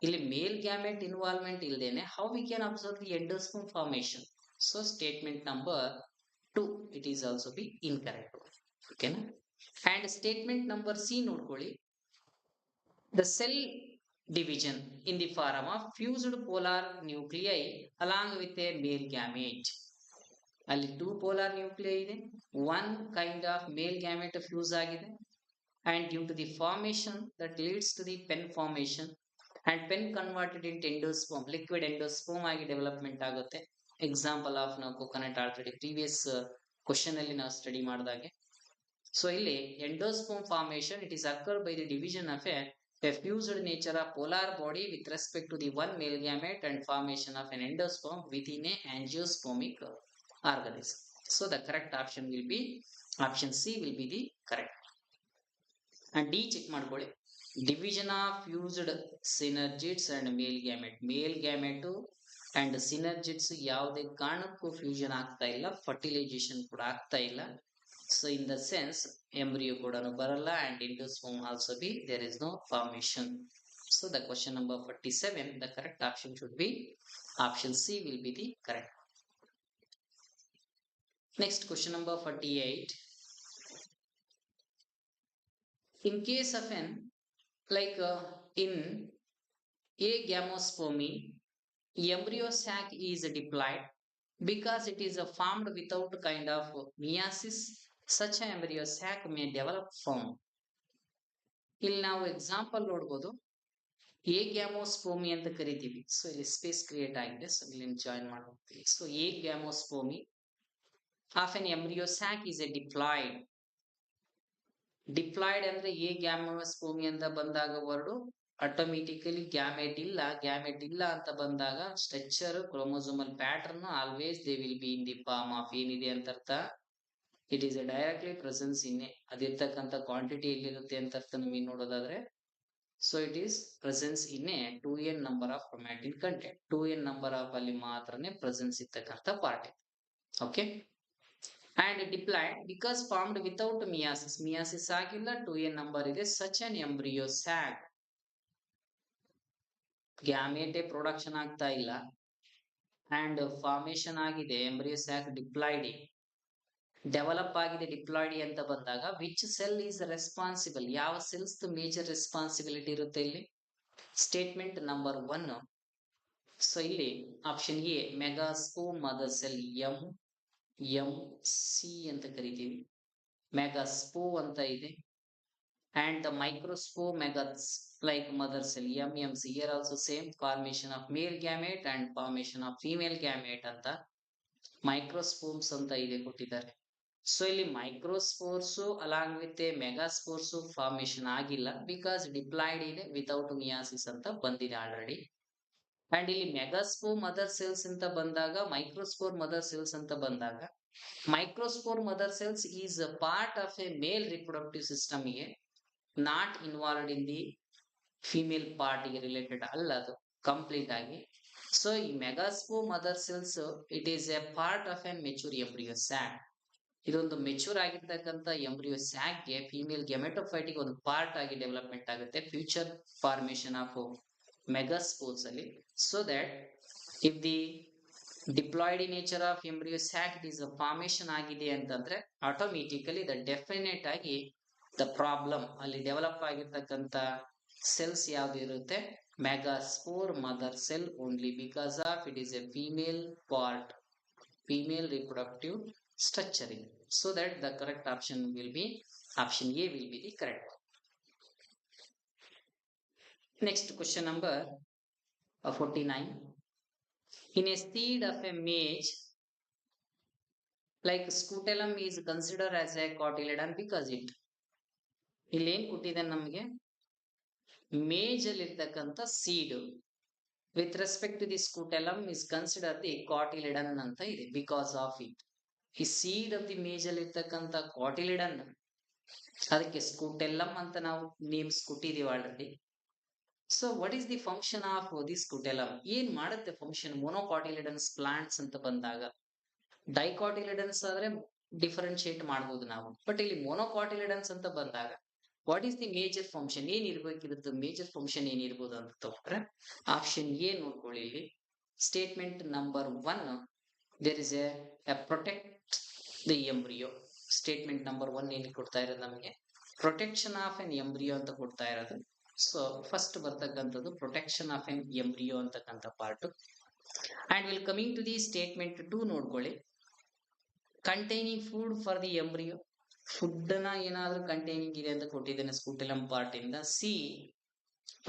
ಇಲ್ಲಿ ಮೇಲ್ ಗ್ಯಾಮೆಟ್ ಇನ್ವಾಲ್ವ್ಮೆಂಟ್ ಇಲ್ದೇನೆ how we can observe the endosperm formation. So statement number 2 it is also be incorrect. ಓಕೆನಾ? And statement number C ನೋಡ್ಕೊಳ್ಳಿ. The cell division in the form of fused polar nuclei along with a male gamete. ಅಲ್ಲಿ 2 polar nuclei ಇದೆ, one kind of male gamete fuse ಆಗಿದೆ and due to the formation that leads to the pen formation and pen converted into endosperm, liquid endosperm ಆಗಿ development ಆಗುತ್ತೆ. Example of ನಾವು coconut already previous question ಅಲ್ಲಿ ನಾವು study ಮಾಡಿದಾಗೆ. So ಇಲ್ಲಿ endosperm formation it is occur by the division of A fused nature of polar body with respect to the one male gamete and formation of an endosperm within a angiospermic organism. So the correct option will be option C will be the correct. And D check ಮಾಡ್ಕೊಳ್ಳಿ. Division of fused synergids and male gamete. Male gamete and synergids ಯಾವುದೇ ಕಾರಣಕ್ಕೂ fusion ಆಗ್ತಾ ಇಲ್ಲ, fertilisation ಕೂಡ ಆಗ್ತಾ ಇಲ್ಲ. So in the sense embryo ಕೂಡ ಬರಲ್ಲ and endosperm also be there is no formation. So the question number 47 the correct option should be option C will be the correct. Next question number 48. In case of an like in agamospermy embryo sac is diploid because it is formed without kind of meiosis. Such an embryo sac may develop form. ಇಲ್ಲಿ ನಾವು example ನೋಡ್ಬೋದು. ಏಗ್ಯಾಮೋಸ್ಪೋಮಿ ಅಂತ ಕರಿತೀವಿ. So ಇಲ್ಲಿ space create ಆಗಿದೆ, so ಇಲ್ಲಿ join ಮಾಡ್ತೀವಿ. So agamospermy of an embryo sac is a diploid diploid ಅಂದ್ರೆ ಎ ಗ್ಯಾಮೋಸ್ಪೋಮಿ ಅಂತ ಬಂದಾಗ ವರ್ಡು ಆಟೋಮೆಟಿಕಲಿ ಗ್ಯಾಮೆಟ್ ಇಲ್ಲ ಅಂತ ಬಂದಾಗ structure chromosomal pattern always they will be in the form of ಏನಿದೆ ಅಂತ ಅರ್ಥ. It is a directly presence in a ಅದಿರ್ತಕ್ಕಂಥ ಕ್ವಾಂಟಿಟಿ ಎಲ್ಲಿರುತ್ತೆ ಅಂತ ಅರ್ಥ ನಮಗೆ ನೋಡೋದಾದ್ರೆ. So it is presence in a 2n number of chromatin content. 2n number of ಅಲ್ಲಿ ಮಾತ್ರನೇ ಪ್ರೆಸೆನ್ಸ್ ಇರ್ತಕ್ಕಂಥ part. Okay. And diploid because formed without meiosis. Meiosis ಆಗಿಲ್ಲ, 2n ನಂಬರ್ ಇದೆ. Such an embryo sac gamete production ಆಗ್ತಾ ಇಲ್ಲ and formation ಆಗಿದೆ. Embryo sac diploidy develop ಆಗಿದೆ diploidy ಅಂತ ಬಂದಾಗ ವಿಚ್ ಸೆಲ್ ಈಸ್ ರೆಸ್ಪಾನ್ಸಿಬಲ್, ಯಾವ ಸೆಲ್ಸ್ ಮೇಜರ್ ರೆಸ್ಪಾನ್ಸಿಬಿಲಿಟಿ ಇರುತ್ತೆ ಇಲ್ಲಿ? Statement number 1. ಸೊ ಇಲ್ಲಿ option A megaspore mother cell M C ಅಂತ ಕರಿತೀವಿ. ಮೆಗಾಸ್ಪೋ ಅಂತ ಇದೆ. And the microspore megas like mother cell MMC. Here also same formation of male gamete and formation of female gamete ಅಂತ ಮೈಕ್ರೋಸ್ಪೋರ್ಸ್ ಅಂತ ಇದೆ ಕೊಟ್ಟಿದ್ದಾರೆ. ಸೊ ಇಲ್ಲಿ microspores along with megaspores formation ಆಗಿಲ್ಲ ಬಿಕಾಸ್ ಡಿಪ್ಲಾಯ್ಡ್ ಇದೆ ವಿತೌಟ್ ಮಿಯಾಸಿಸ್ ಅಂತ ಬಂದಿದೆ ಆಲ್ರೆಡಿ. ಅಂಡ್ ಇಲ್ಲಿ ಮೆಗಾಸ್ಪೋರ್ ಮದರ್ ಸೆಲ್ಸ್ ಅಂತ ಬಂದಾಗ ಮೈಕ್ರೋಸ್ಪೋರ್ ಮದರ್ ಸೆಲ್ಸ್ ಅಂತ ಬಂದಾಗ microspore mother cells is a part of a male reproductive system ಗೆ, not involved in the female part ಗೆ ರಿಲೇಟೆಡ್ ಅಲ್ಲ ಅದು ಕಂಪ್ಲೀಟ್ ಆಗಿ. ಸೊ ಈ megaspore mother cells it is a part of an mature embryo sac. ಇದೊಂದು mature ಆಗಿರ್ತಕ್ಕಂಥ embryo sack ಗೆ female ಗೆಮೆಟೋಫೈಟಿಗೆ ಒಂದು ಪಾರ್ಟ್ ಆಗಿ ಡೆವಲಪ್ಮೆಂಟ್ ಆಗುತ್ತೆ ಫ್ಯೂಚರ್ ಫಾರ್ಮೇಶನ್ ಆಫ್ ಮೆಗಾಸ್ಪೋರ್ಸ್ ಅಲ್ಲಿ. So that if the diploid nature of embryo sack it is formation ಆಗಿದೆ ಅಂತಂದ್ರೆ automatically the definite ಆಗಿ ದ ಪ್ರಾಬ್ಲಮ್ ಅಲ್ಲಿ ಡೆವಲಪ್ ಆಗಿರ್ತಕ್ಕಂಥ ಸೆಲ್ಸ್ ಯಾವ್ದು ಇರುತ್ತೆ? Megaspore mother cell only because of it is A female part, female reproductive structuring. So that the correct option will be option A will be the correct. Next question number 49. In a seed of a mage, like scutellum is considered as a cotyledon because it ಇಲ್ಲಿ ಏನ್ ಕೊಟ್ಟಿದೆ ನಮಗೆ? Maize ಅಲ್ಲಿ ಇರ್ತಕ್ಕಂಥ seed with respect to the scutellum is consider the cotyledon ಅಂತ ಇದೆ because of it. ಈ seed of the maize ಅಲ್ಲಿ ಇರ್ತಕ್ಕಂಥ ಕಾಟಿಲಿಡನ್ ಅದಕ್ಕೆ ಸ್ಕೂಟೆಲಮ್ ಅಂತ ನಾವು ನೇಮ್ಸ್ ಕೊಟ್ಟಿದೀವಿ already. So what is the function of the scutellum? ಏನ್ ಮಾಡುತ್ತೆ ಫಂಕ್ಷನ್? ಮೊನೋಕಾಟಿಲಿಡನ್ಸ್ ಪ್ಲಾಂಟ್ಸ್ ಅಂತ ಬಂದಾಗ, ಡೈಕಾಟಿಲಿಡನ್ಸ್ ಆದ್ರೆ ಡಿಫರೆನ್ಶಿಯೇಟ್ ಮಾಡಬಹುದು ನಾವು, ಬಟ್ ಇಲ್ಲಿ ಮೊನೋಕಾಟಿಲಿಡನ್ಸ್ ಅಂತ ಬಂದಾಗ what is the major function? ಏನ್ ಇರ್ಬೇಕಿರುತ್ತೆ? ಮೇಜರ್ ಫಂಕ್ಷನ್ ಏನಿರ್ಬೋದು ಅಂತ ತಗೊಂಡ್ರೆ ಆಪ್ಷನ್ ಎ ನೋಡ್ಕೊಳ್ಳಿ. ಇಲ್ಲಿ statement number 1 there is a protect the embryo. Statement number 1 ಏನ್ ಕೊಡ್ತಾ ಇರೋದು ನಮಗೆ? ಪ್ರೊಟೆಕ್ಷನ್ ಆಫ್ ಎನ್ ಎಂಬ್ರಿಯೋ ಅಂತ ಕೊಡ್ತಾ ಇರೋದು. ಸೊ ಫಸ್ಟ್ ಬರ್ತಕ್ಕಂಥದ್ದು ಪ್ರೊಟೆಕ್ಷನ್ ಆಫ್ ಎನ್ ಎಂಬ್ರಿಯೋ ಅಂತಕ್ಕಂಥ part. And will coming to the statement 2 ನೋಡ್ಕೊಳ್ಳಿ. Containing food for the embryo, food ನ ಏನಾದ್ರೂ ಕಂಟೈನಿಂಗ್ ಇದೆ ಅಂತ ಕೊಟ್ಟಿದ್ದೇನೆ ಸ್ಕೂಟೆಲಮ್ ಪಾರ್ಟ್ ಇಂದ. See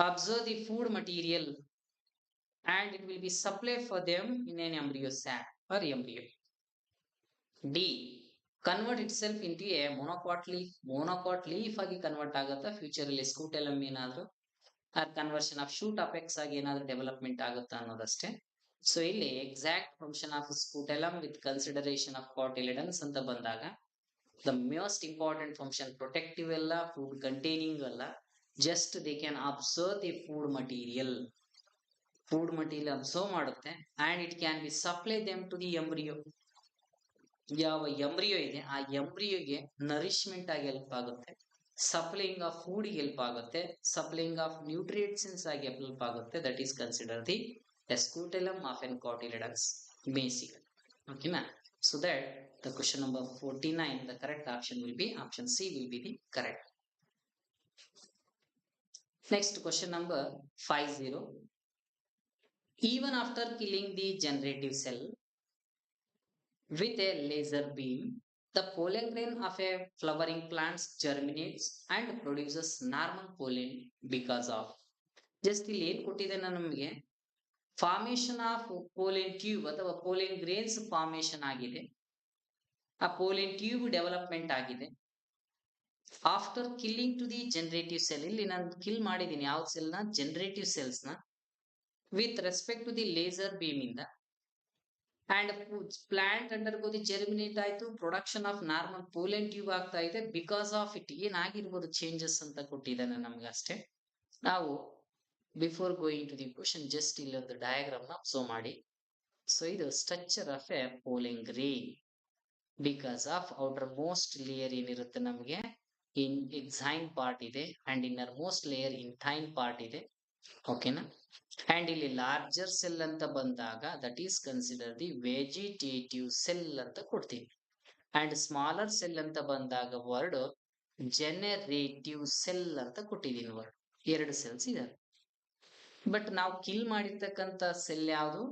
observe the food material and it will be supply for them in an embryo sac or embryo. ಡಿ convert itself into a monocot leaf ಆಗಿ convert ಆಗುತ್ತಾ future ಅಲ್ಲಿ ಸ್ಕೂಟೆಲಮ್ ಏನಾದ್ರು, R conversion of shoot apex ಆಗಿ ಏನಾದ್ರು development ಆಗುತ್ತಾ ಅನ್ನೋದಷ್ಟೇ. So ಇಲ್ಲಿ exact function of scutellum with consideration of cotyledons ಅಂತ ಬಂದಾಗ the most important function protective ಅಲ್ಲ, food containing ಅಲ್ಲ, just they can observe the food material observe ಮಾಡುತ್ತೆ and it can be supply them to the embryo. ಯಾವ embryo ಇದೆ ಆ ಎಂಬ್ರಿಯೋಗೆ nourishment ಆಗಿ ಹೆಲ್ಪ್ ಆಗುತ್ತೆ, ಸಪ್ಲೈಯಿಂಗ್ ಆಫ್ ಫುಡ್ ಹೆಲ್ಪ್ ಆಗುತ್ತೆ, ಸಪ್ಲೈಯಿಂಗ್ ಆಫ್ ನ್ಯೂಟ್ರಿಯೆಂಟ್ಸ್ ಆಗಿ ಹೆಲ್ಪ್ ಆಗುತ್ತೆ. That is consider the scutellum of an cotyledons basic. ಓಕೆನಾ? So that the question number 49, the correct option will be option C will be the correct. Next question number 50. Even after killing the generative cell with a laser beam, the pollen grain of a flowering plant germinates and produces normal pollen because of. Just ಇಲ್ಲಿ ಏನ್ ಕೊಟ್ಟಿದೆ ನಮಗೆ? Formation of ಪೋಲೆನ್ tube ಅಥವಾ ಪೋಲೆನ್ grains formation ಆಗಿದೆ, ಆ pollen tube development ಆಗಿದೆ. After killing to the generative cell, ಇಲ್ಲಿ ನಾನು ಕಿಲ್ ಮಾಡಿದ್ದೀನಿ ಯಾವ ಸೆಲ್ ನ, ಜನರೇಟಿವ್ ಸೆಲ್ಸ್ ನ, with respect to the laser beam ಇಂದ, and plant undergo the germinate ಆಯ್ತು, production of normal pollen tube ಆಗ್ತಾ ಇದೆ, ಬಿಕಾಸ್ ಆಫ್ ಇಟ್ ಏನಾಗಿರ್ಬೋದು ಚೇಂಜಸ್ ಅಂತ ಕೊಟ್ಟಿದ್ದಾನೆ ನಮ್ಗೆ ಅಷ್ಟೇ. ನಾವು before going to the question just ಇಲ್ಲಿ ಒಂದು ಡಯಾಗ್ರಾಮ್ ನ ಅಬ್ಸರ್ವ್ ಮಾಡಿ. ಸೊ ಇದು structure of A pollen grain, because of outermost layer ಏನಿರುತ್ತೆ ನಮಗೆ ಇನ್ ಎಕ್ಸೈನ್ ಪಾರ್ಟ್ ಇದೆ, and innermost layer intine part ಇದೆ. ಓಕೆನಾ. ಅಂಡ್ ಇಲ್ಲಿ ಲಾರ್ಜರ್ ಸೆಲ್ ಅಂತ ಬಂದಾಗ that is consider the vegetative cell ಅಂತ ಕೊಡ್ತೀವಿ. ಅಂಡ್ ಸ್ಮಾಲರ್ ಸೆಲ್ ಅಂತ ಬಂದಾಗ ವರ್ಡ್ ಜನರೇಟಿವ್ ಸೆಲ್ ಅಂತ ಕೊಟ್ಟಿದ್ದೀನಿ. ವರ್ಡ್ ಎರಡು ಸೆಲ್ಸ್ ಇದಾವೆ. ಬಟ್ ನಾವು ಕಿಲ್ ಮಾಡಿರ್ತಕ್ಕಂಥ ಸೆಲ್ ಯಾವುದು,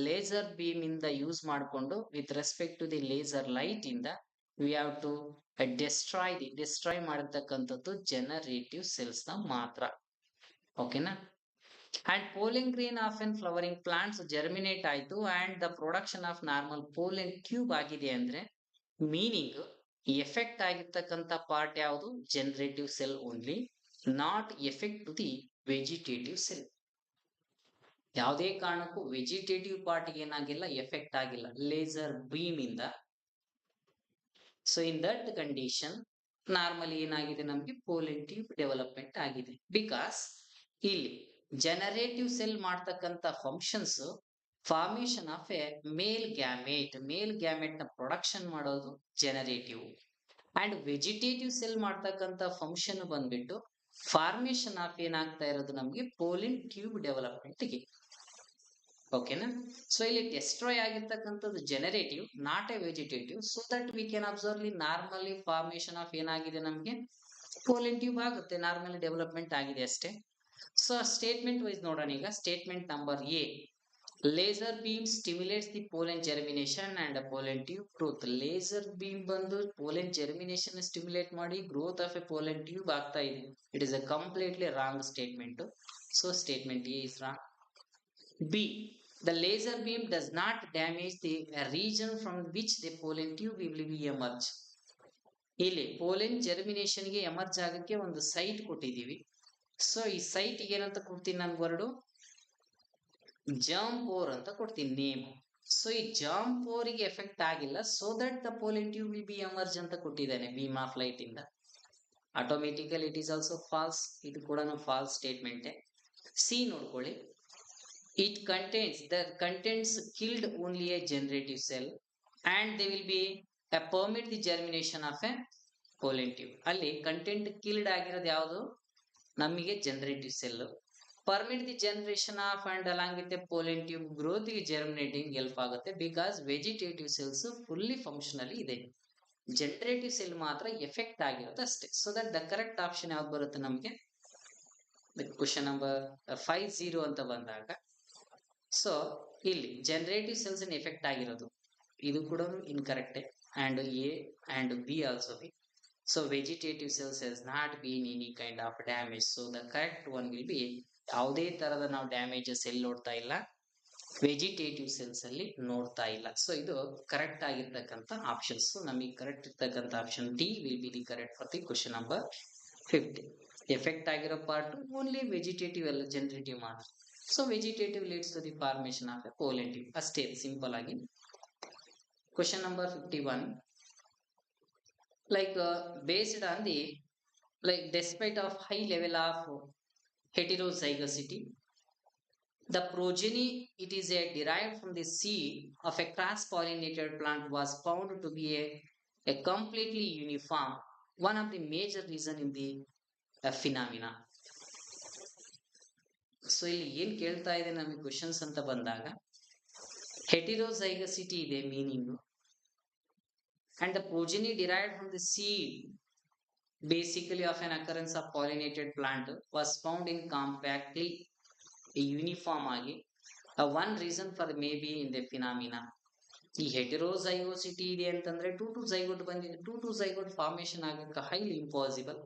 ಲೇಸರ್ ಬೀಮ್ ಇಂದ ಯೂಸ್ ಮಾಡಿಕೊಂಡು with respect to the laser light ಇಂದ ವಿ ಹ್ಯಾವ್ ಟು ಡಿಸ್ಟ್ರಾಯ್ ಮಾಡಿರ್ತಕ್ಕಂಥದ್ದು ಜನರೇಟಿವ್ ಸೆಲ್ಸ್ ನ ಮಾತ್ರ. ಓಕೆನಾ. And pollen grain of an flowering plants germinate ಆಯ್ತು and the production of normal pollen tube ಆಗಿದೆ ಅಂದ್ರೆ ಮೀನಿಂಗ್ ಎಫೆಕ್ಟ್ ಆಗಿರ್ತಕ್ಕಂಥ ಪಾರ್ಟ್ ಯಾವುದು, generative cell only, not effect to the vegetative cell. ಯಾವುದೇ ಕಾರಣಕ್ಕೂ ವೆಜಿಟೇಟಿವ್ ಪಾರ್ಟ್ಗೆ ಏನಾಗಿಲ್ಲ, ಎಫೆಕ್ಟ್ ಆಗಿಲ್ಲ ಲೇಸರ್ ಬೀಮ್ ಇಂದ. So in that condition normally ಏನಾಗಿದೆ, ನಮಗೆ ಪೋಲೆನ್ ಟ್ಯೂಬ್ ಡೆವಲಪ್ಮೆಂಟ್ ಆಗಿದೆ. ಬಿಕಾಸ್ ಇಲ್ಲಿ ಜನರೇಟಿವ್ ಸೆಲ್ ಮಾಡ್ತಕ್ಕಂಥ functions formation of a male gamete ನ ಪ್ರೊಡಕ್ಷನ್ ಮಾಡೋದು ಜನರೇಟಿವ್, ಅಂಡ್ ವೆಜಿಟೇಟಿವ್ ಸೆಲ್ ಮಾಡ್ತಕ್ಕಂಥ ಫಂಕ್ಷನ್ ಬಂದ್ಬಿಟ್ಟು ಫಾರ್ಮೇಶನ್ ಆಫ್ ಏನಾಗ್ತಾ ಇರೋದು ನಮಗೆ ಪೋಲಿನ್ ಟ್ಯೂಬ್ ಡೆವಲಪ್ಮೆಂಟ್ಗೆ. ಓಕೆನಾ. ಸೊ ಇಲ್ಲಿ ಡೆಸ್ಟ್ರಾಯ್ ಆಗಿರ್ತಕ್ಕಂಥದ್ದು generative, not A vegetative. So that we can observe normally formation of ಏನಾಗಿದೆ ನಮಗೆ ಪೋಲಿನ್ ಟ್ಯೂಬ್ ಆಗುತ್ತೆ, ನಾರ್ಮಲಿ ಡೆವಲಪ್ಮೆಂಟ್ ಆಗಿದೆ ಅಷ್ಟೇ. ಸೊ ಸ್ಟೇಟ್ಮೆಂಟ್ ವೈಸ್ ನೋಡೋಣ ಈಗ. Statement number A, laser beam stimulates the ಪೋಲೆನ್ germination and ಪೋಲೆನ್ tube growth. Laser beam ಬಂದು ಪೋಲೆನ್ germination stimulate ಮಾಡಿ growth of a ಪೋಲೆನ್ tube ಆಗ್ತಾ ಇದೆ. It is a completely wrong statement. So statement A is wrong. B, the laser beam does not damage the region from which the pollen tube will be emerge. ಇಲ್ಲಿ ಪೋಲೆನ್ germination ಗೆ emerge ಆಗಕ್ಕೆ ಒಂದು site ಕೊಟ್ಟಿದ್ದೀವಿ. So ಈ site ಏನಂತ ಕೊಡ್ತೀನಿ ನಾನು, word germ four ಅಂತ ಕೊಡ್ತೀನಿ ನೇಮ್. ಸೊ ಈ ಜರ್ಮ್ ಪೋರ್ ಗೆ ಎಫೆಕ್ಟ್ ಆಗಿಲ್ಲ, so that the ಪೋಲೆನ್ tube will be emerge ಅಂತ ಕೊಟ್ಟಿದ್ದಾನೆ ಬೀಮ್ ಆಫ್ ಲೈಟ್ ಇಂದ. ಆಟೋಮೆಟಿಕಲ್ ಇಟ್ ಈಸ್ ಆಲ್ಸೋ ಫಾಲ್ಸ್, ಇದು ಕೂಡ ಫಾಲ್ಸ್ ಸ್ಟೇಟ್ಮೆಂಟ್. ಸಿ ನೋಡ್ಕೊಳ್ಳಿ, it contains the contents killed only a generative cell and they will be permit the germination of a pollen tube. ಅಲ್ಲಿ content killed ಆಗಿರೋದು ಯಾವುದು, ನಮಗೆ generative cell. Permit the generation of and along with ಪೋಲೆನ್ tube growth ಗೆ germinating help ಆಗುತ್ತೆ, because vegetative cells fully functionally ಇದೆ, generative cell ಮಾತ್ರ effect ಆಗಿರುತ್ತೆ ಅಷ್ಟೇ. So that the correct option ಯಾವ್ದು ಬರುತ್ತೆ ನಮಗೆ, ಕ್ವಶನ್ ನಂಬರ್ 50 ಅಂತ ಬಂದಾಗ. ಸೊ ಇಲ್ಲಿ ಜನರೇಟಿವ್ ಸೆಲ್ಸ್ ಎಫೆಕ್ಟ್ ಆಗಿರೋದು ಇದು ಕೂಡ incorrect, and A and be also be. So vegetative cells has not been any kind of damage. So the correct one will B, ಯಾವುದೇ ತರದ ನಾವು ಡ್ಯಾಮೇಜಸ್ ಎಲ್ಲಿ ನೋಡ್ತಾ ಇಲ್ಲ, ವೆಜಿಟೇಟಿವ್ ಸೆಲ್ಸ್ ಅಲ್ಲಿ ನೋಡ್ತಾ ಇಲ್ಲ. ಸೊ ಇದು ಕರೆಕ್ಟ್ ಆಗಿರ್ತಕ್ಕಂಥ ಆಪ್ಷನ್ಸ್. ನಮಗೆ ಕರೆಕ್ಟ್ ಇರ್ತಕ್ಕಂಥ option D will be the correct for the question number 50. Effect ಆಗಿರೋ ಪಾರ್ಟ್ ಓನ್ಲಿ ವೆಜಿಟೇಟಿವ್ ಅಲ್ಲ, ಜನರೇಟಿವ್ ಮಾತ್ರ. So vegetative leads to the formation of a pollen tube. ಅಷ್ಟೇ ಸಿಂಪಲ್ ಆಗಿ. Question number 51. Like based on the despite of high level of heterozygosity, the progeny it is derived from the seed of a cross-pollinated plant was found to be a completely uniform. One of the major reason in the phenomena. So ಇಲ್ಲಿ ಏನ್ ಕೇಳ್ತಾ ಇದೆ ನಮಗೆ questions ಅಂತ ಬಂದಾಗ, ಹೆಟಿರೋಸೈಗಸಿಟಿ ಇದೆ meaning, and the progeny derived from the seed basically of an occurrence of pollinated plant was found in compactly uniform ಆಗಿ. one reason for maybe in the phenomena. ಈ ಹೆಟಿರೋಸೈಗೋಸಿಟಿ ಇದೆ ಅಂತಂದ್ರೆ 2 ಝೈಗೋಟ್ ಬಂದಿದೆ, 2 ಝೈಗೋಟ್ ಫಾರ್ಮೇಶನ್ ಆಗಕ್ಕೆ highly impossible.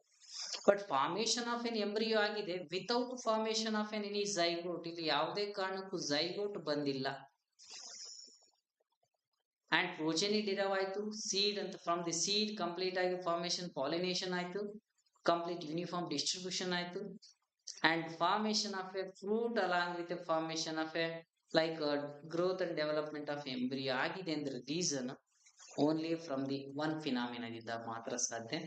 But formation of an embryo ಆಗಿದೆ without formation of an any zygote. ಇಲ್ಲಿ ಯಾವುದೇ ಕಾರಣಕ್ಕೂ ಝೈಗೋಟ್ ಬಂದಿಲ್ಲ. ಅಂಡ್ ಪ್ರೋಜೆನಿ ಡಿರೈವ್ ಆಯ್ತು, ಸೀಡ್ ಅಂತ ಫ್ರಮ್ ದಿ ಸೀಡ್ ಕಂಪ್ಲೀಟ್ ಆಗಿ ಫಾರ್ಮೇಶನ್ ಪಾಲಿನೇಷನ್ ಆಯ್ತು, ಕಂಪ್ಲೀಟ್ ಯೂನಿಫಾರ್ಮ್ ಡಿಸ್ಟ್ರಿಬ್ಯೂಷನ್ ಆಯ್ತು, and formation of a fruit along with the formation of a like growth and development of embryo ಆಗಿದೆ ಅಂದ್ರೆ reason only from the one ಫಿನಾಮಿನಾದಿಂದ ಮಾತ್ರ ಸಾಧ್ಯ.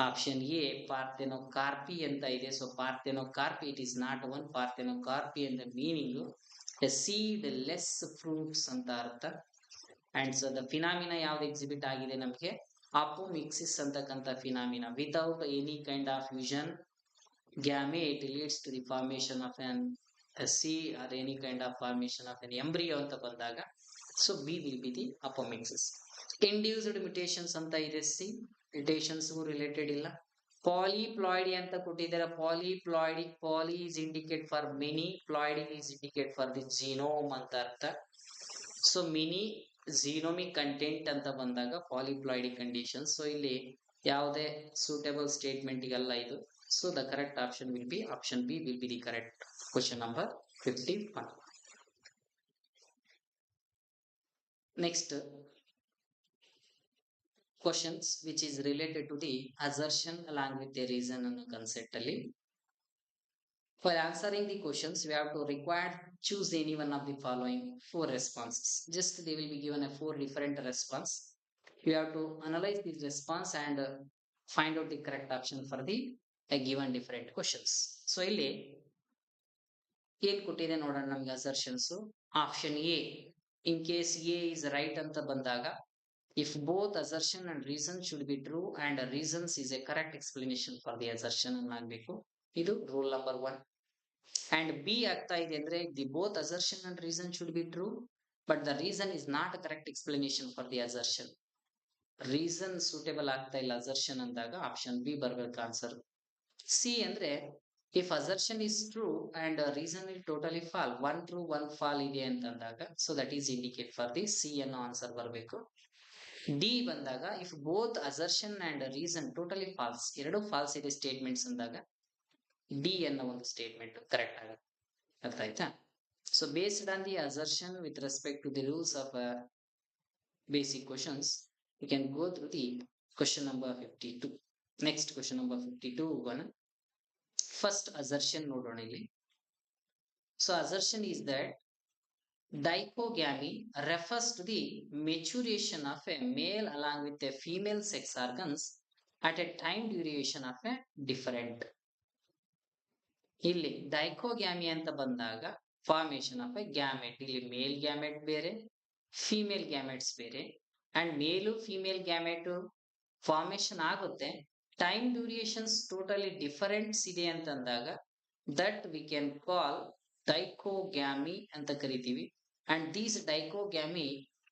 Option A parthenocarpy ಅಂತ ಇದೆ. So parthenocarpy it is not one. Parthenocarpy ಅಂದ್ರೆ meaning a seedless fruits ಅಂತ ಅರ್ಥ. ಅಂಡ್ ಸೊ ದ ಫಿನಾಮಿನಾ ಯಾವ್ದು ಎಕ್ಸಿಬಿಟ್ ಆಗಿದೆ ನಮಗೆ, ಅಪೋಮಿಕ್ಸಿಸ್ ಅಂತಕ್ಕಂಥ phenomena. Without any kind of fusion gamete leads to the formation of an a seed or any kind of formation of an embryo ಅಂತ ಬಂದಾಗ so B will be the apomixis. Induced mutations ಅಂತ ಇದೆ, C mutations related ಇಲ್ಲ. Polyploidy ಅಂತ ಕೊಟ್ಟಿದ್ದಾರೆ. ಪಾಲಿಪ್ಲಾಯ್ಡಿಕ್, ಪಾಲಿ is indicate for many, ploidy is indicate for the genome ಅಂತ ಅರ್ಥ. So mini genomic content ಅಂತ ಬಂದಾಗ ಪಾಲಿಪ್ಲಾಯ್ಡಿಕ್ ಕಂಡೀಷನ್. ಸೊ ಇಲ್ಲಿ ಯಾವುದೇ ಸೂಟೇಬಲ್ ಸ್ಟೇಟ್ಮೆಂಟ್ ಗೆಲ್ಲ ಇದು. So the correct option will be option B will be the correct question number 51. Next questions which is related to the assertion along with the reason and concept ಅಲ್ಲಿ. For answering the questions we have to require choose any one of the following four responses. Just they will be given a four different response. You have to analyze this response and find out the correct option for the given different questions. So ಇಲ್ಲಿ ಏನ್ ಕೊಟ್ಟಿದೆ ನೋಡೋಣ ನಮ್ಗೆ assertions. Option A, in case A is right ಅಂತ ಬಂದಾಗ if both assertion and reason should be true and reasons is a correct explanation for the assertion ಅನ್ನಾಗಬೇಕು. ಇದು rule number 1. And B ಆಗ್ತಾ ಇದೆ ಅಂದ್ರೆ the both assertion and reason should be true but the reason is not correct explanation for the assertion. Reason suitable ಆಗ್ತಾ ಇಲ್ಲ assertion ಅಂದಾಗ option B ಬರ್ಬೇಕು answer. C ಅಂದ್ರೆ if assertion is true and reason is totally false, one true one false ಇದೆ ಅಂತಂದಾಗ so that is indicate for the C ಅನ್ನೋ answer ಬರಬೇಕು. D ಬಂದಾಗ if both assertion and reason totally false, ಎರಡು false ಇದೆ statements ಅಂದಾಗ D ಅನ್ನೋ ಒಂದು ಸ್ಟೇಟ್ಮೆಂಟ್ ಕರೆಕ್ಟ್ ಆಗುತ್ತೆ. ಅರ್ಥ ಆಯ್ತಾ? So based on the assertion with respect to the rules of basic questions you can go through the question number 52. Next question number 52 one. First assertion ನೋಡೋಣ ಇಲ್ಲಿ. So assertion is that dichogamy refers to the maturation of a male along with the female sex organs at a time duration of a different. ಇಲ್ಲಿ ಡೈಕೋಗ್ಯಾಮಿ ಅಂತ ಬಂದಾಗ formation of a gamete, ಇಲ್ಲಿ male gamete ಬೇರೆ female gametes ಬೇರೆ and male female gamete formation ಆಗುತ್ತೆ, time durations totally differents ಇದೆ ಅಂತಂದಾಗ that we can call dichogamy ಅಂತ ಕರಿತೀವಿ. And these dichogamy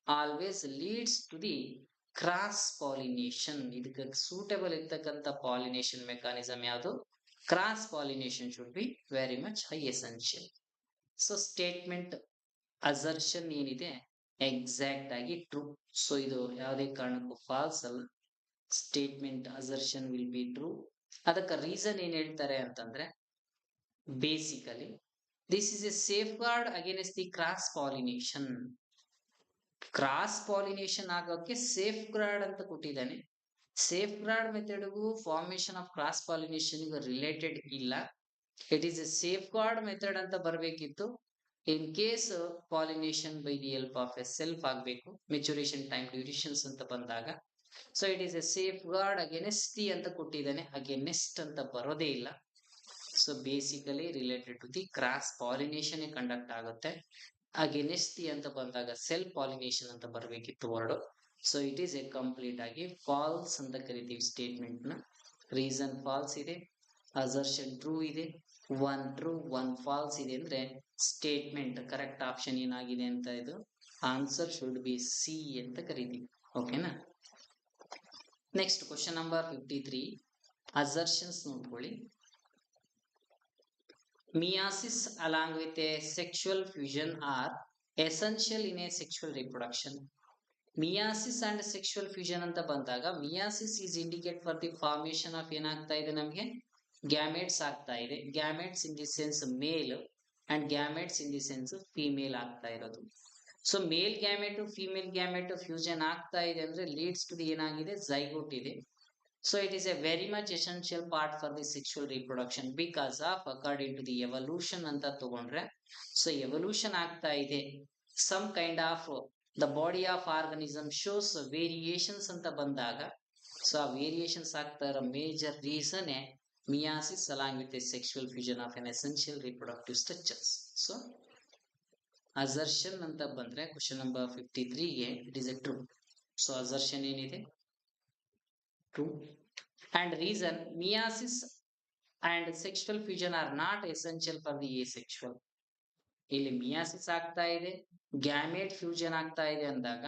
always leads to the cross pollination. ಇದಕ್ಕೆ suitable ಇರ್ತಕ್ಕಂಥ ಪಾಲಿನೇಷನ್ ಮೆಕಾನಿಸಮ್ ಯಾವುದು? Cross pollination should be very much high essential. So statement assertion ಏನಿದೆ exact ಆಗಿ true. So ಇದು ಯಾವುದೇ ಕಾರಣಕ್ಕೂ ಫಾಲ್ಸ್ ಅಲ್ಲ. Statement assertion will be true. ಅದಕ್ಕೆ ರೀಸನ್ ಏನ್ ಹೇಳ್ತಾರೆ ಅಂತಂದ್ರೆ basically this is a safeguard against the cross pollination. Cross pollination ಆಗೋಕೆ ಸೇಫ್ ಗಾರ್ಡ್ ಅಂತ ಕೊಟ್ಟಿದ್ದಾನೆ. ಸೇಫ್ ಗಾರ್ಡ್ ಮೆಥಡ್ಗೂ formation of cross pollination related ಇಲ್ಲ. It is a safeguard method ಅಂತ ಬರಬೇಕಿತ್ತು. In case pollination by the help of a self ಆಗಬೇಕು, maturation time durations ಅಂತ ಬಂದಾಗ. So it is a safeguard against the ಅಂತ ಕೊಟ್ಟಿದ್ದಾನೆ, against ಅಂತ ಬರೋದೇ ಇಲ್ಲ. So basically related to the cross pollination conduct ಆಗುತ್ತೆ. ಅಗೇನೆಸ್ಟ್ ದಿ ಅಂತ ಬಂದಾಗ ಸೆಲ್ಫ್ ಪಾಲಿನೇಷನ್ ಅಂತ ಬರಬೇಕಿತ್ತು word. So it is a complete ಆಗಿ ಫಾಲ್ಸ್ ಅಂತ ಕರಿತೀವಿ ಸ್ಟೇಟ್ಮೆಂಟ್ ನ. ರೀಸನ್ ಫಾಲ್ಸ್ ಇದೆ, ಅಸರ್ಷನ್ ಟ್ರೂ ಇದೆ, ಒನ್ ಟ್ರೂ ಒನ್ ಫಾಲ್ಸ್ ಇದೆ ಅಂದ್ರೆ ಸ್ಟೇಟ್ಮೆಂಟ್ ಕರೆಕ್ಟ್ ಆಪ್ಷನ್ ಏನಾಗಿದೆ ಅಂತ ಇದು ಆನ್ಸರ್ ಶುಡ್ ಬಿ ಸಿ ಅಂತ ಕರಿತೀವಿ. ಓಕೆನಾ? ನೆಕ್ಸ್ಟ್ ಕ್ವಶನ್ ನಂಬರ್ 53 ಅಸರ್ಷನ್ಸ್ ನೋಡ್ಕೊಳ್ಳಿ. Meiosis along with a sexual fusion are essential in a sexual reproduction. Meiosis and sexual fusion ಅಂತ ಬಂದಾಗ meiosis is indicate for the formation of ಏನಾಗ್ತಾ ಇದೆ ನಮಗೆ gametes ಆಗ್ತಾ ಇದೆ. Gametes in the sense male and gametes in the sense female ಆಗ್ತಾ ಇರೋದು. So male gamete female gamete fusion ಆಗ್ತಾ ಇದೆ ಅಂದ್ರೆ ಲೀಡ್ಸ್ ಟು ದಿ ಏನಾಗಿದೆ ಝೈಗೋಟ್ ಇದೆ. So it is a very much essential part for the sexual reproduction because of according to the evolution ಅಂತ ತಗೊಂಡ್ರೆ, so evolution ಆಗ್ತಾ ಇದೆ. Some kind of the body of organism shows variations ಅಂತ ಬಂದಾಗ, so ಆ variations ಆಗ್ತಾ ಇರೋ major reason meiosis along with a sexual fusion of an essential reproductive structures. So assertion ಅಂತ ಬಂದ್ರೆ ಕ್ವಶನ್ ನಂಬರ್ 53ಗೆ it is a true. So assertion ಏನಿದೆ true. And reason meiosis and sexual fusion are not essential for the asexual. ಇಲ್ಲಿ ಮಿಯಾಸಿಸ್ ಆಗ್ತಾ ಇದೆ, gamete fusion ಆಗ್ತಾ ಇದೆ ಅಂದಾಗ